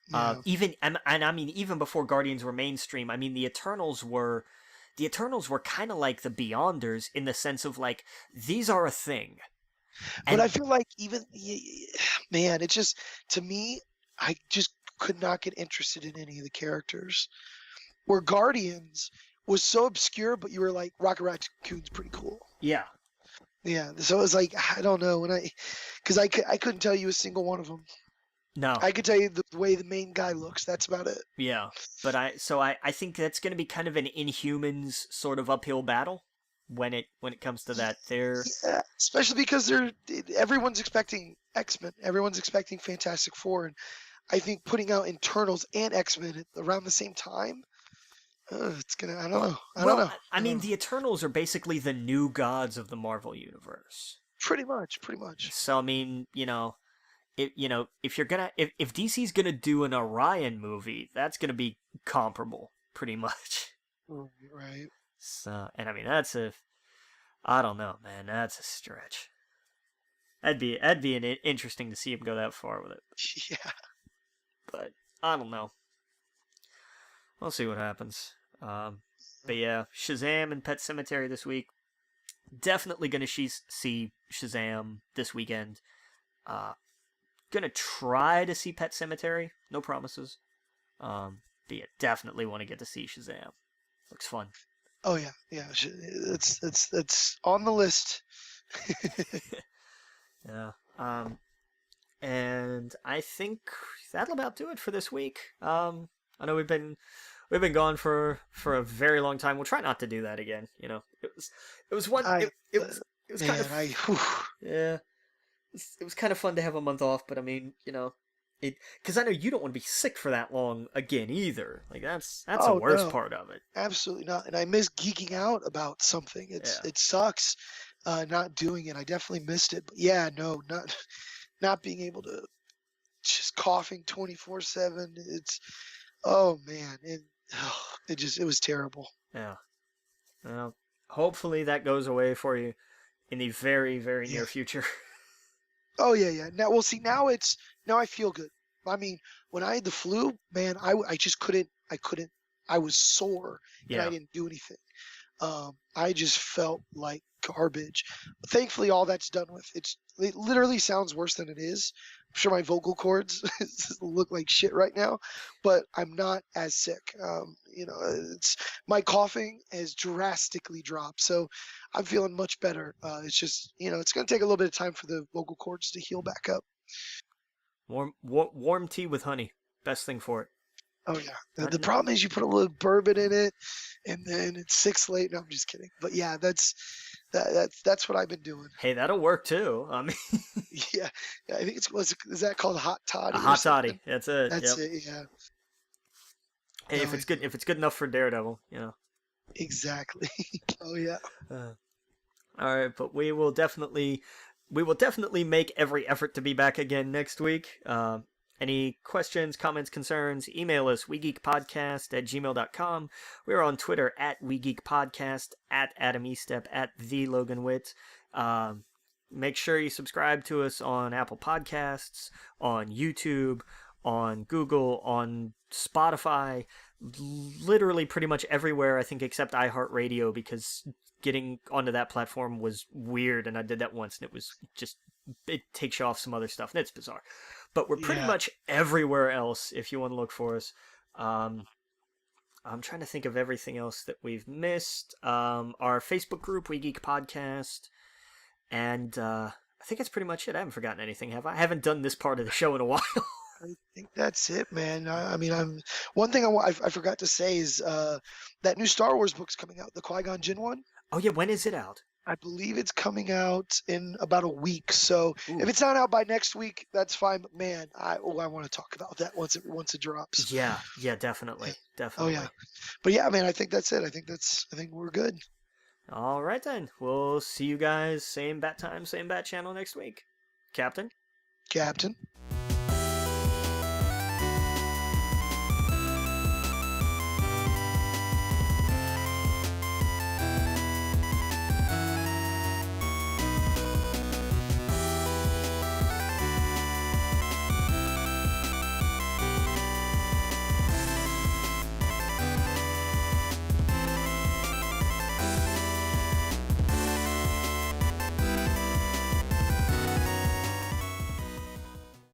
Yeah. Even and I mean even before Guardians were mainstream. I mean the Eternals were kind of like the Beyonders in the sense of like these are a thing. But I And feel like man, it's just to me, I just could not get interested in any of the characters. Where Guardians was so obscure, but you were like, Rocket Raccoon's pretty cool. yeah, Yeah, so it was like I don't know because I couldn't tell you a single one of them. no, I could tell you the way the main guy looks. That's about it. yeah. But I think that's going to be kind of an Inhumans sort of uphill battle when it comes to that. Yeah, especially because everyone's expecting X-Men, everyone's expecting Fantastic Four, and I think putting out Internals and X-Men around the same time, it's gonna. I don't know. I don't know. I mean the Eternals are basically the new gods of the Marvel universe. Pretty much. Pretty much. So I mean, if you're gonna if DC's gonna do an Orion movie, that's gonna be comparable, pretty much. Right. So, and I mean I don't know, man, that's a stretch. That'd be interesting to see him go that far with it, Yeah. but I don't know. We'll see what happens. But yeah, Shazam and Pet Cemetery this week. Definitely gonna see Shazam this weekend. Gonna try to see Pet Cemetery. No promises. But yeah, definitely want to get to see Shazam. Looks fun. Oh yeah. Yeah. It's on the list. Yeah. And I think that'll about do it for this week. I know we've been gone for a very long time. We'll try not to do that again. It was one. I It was kind man. of yeah. it was kind of fun to have a month off, but I mean, it because I know you don't want to be sick for that long again either. Like that's the Oh worst no, part of it. absolutely not. And I miss geeking out about something. Yeah. It sucks not doing it. I definitely missed it. But yeah, no, not not being able to just coughing 24/7. It's oh man, it was terrible. Yeah. Well, hopefully that goes away for you in the very, very Yeah. near future. Oh yeah, yeah. Now, well, see, now I feel good. I mean, when I had the flu, man, I just couldn't. I couldn't. I was sore and I Yeah. didn't do anything. I just felt like garbage. Thankfully, all that's done with. It literally sounds worse than it is. I'm sure my vocal cords look like shit right now, but I'm not as sick. It's my coughing has drastically dropped, so I'm feeling much better. It's just it's gonna take a little bit of time for the vocal cords to heal back up. Warm tea with honey. Best thing for it. Oh yeah. The, I the kn- problem is you put a little bourbon in it, and then it's 6 late. No, I'm just kidding. But yeah, that's what I've been doing. Hey, that'll work too. I mean, Yeah, yeah. I think is that called hot a toddy or hot toddy. something? That's it. That's Yep. it. Yeah. Hey, No, if it's good enough for Daredevil. exactly. Oh yeah. Uh, all right, but we will definitely make every effort to be back again next week. Any questions, comments, concerns, email us, wegeekpodcast@gmail.com. We're on Twitter @wegeekpodcast, @AdamEstep, @TheLoganWitt. Make sure you subscribe to us on Apple Podcasts, on YouTube, on Google, on Spotify, literally pretty much everywhere, I think, except iHeartRadio, because getting onto that platform was weird, and I did that once, and it takes you off some other stuff, and it's bizarre. But we're pretty Yeah. much everywhere else if you want to look for us. I'm trying to think of everything else that we've missed. Our Facebook group, We Geek Podcast, and I think that's pretty much it. I haven't forgotten anything, have I? I haven't done this part of the show in a while. I think that's it, man. I mean, I'm one thing I forgot to say is that new Star Wars book's coming out, the Qui-Gon Jinn one. Oh yeah, when is it out? I believe it's coming out in about a week. So Ooh. if it's not out by next week, that's fine. But man, I want to talk about that once it drops. Yeah, definitely, Yeah. definitely. Oh yeah. But yeah, man, I think that's it. I think we're good. All right then, we'll see you guys same bat time, same bat channel next week, Captain. Captain.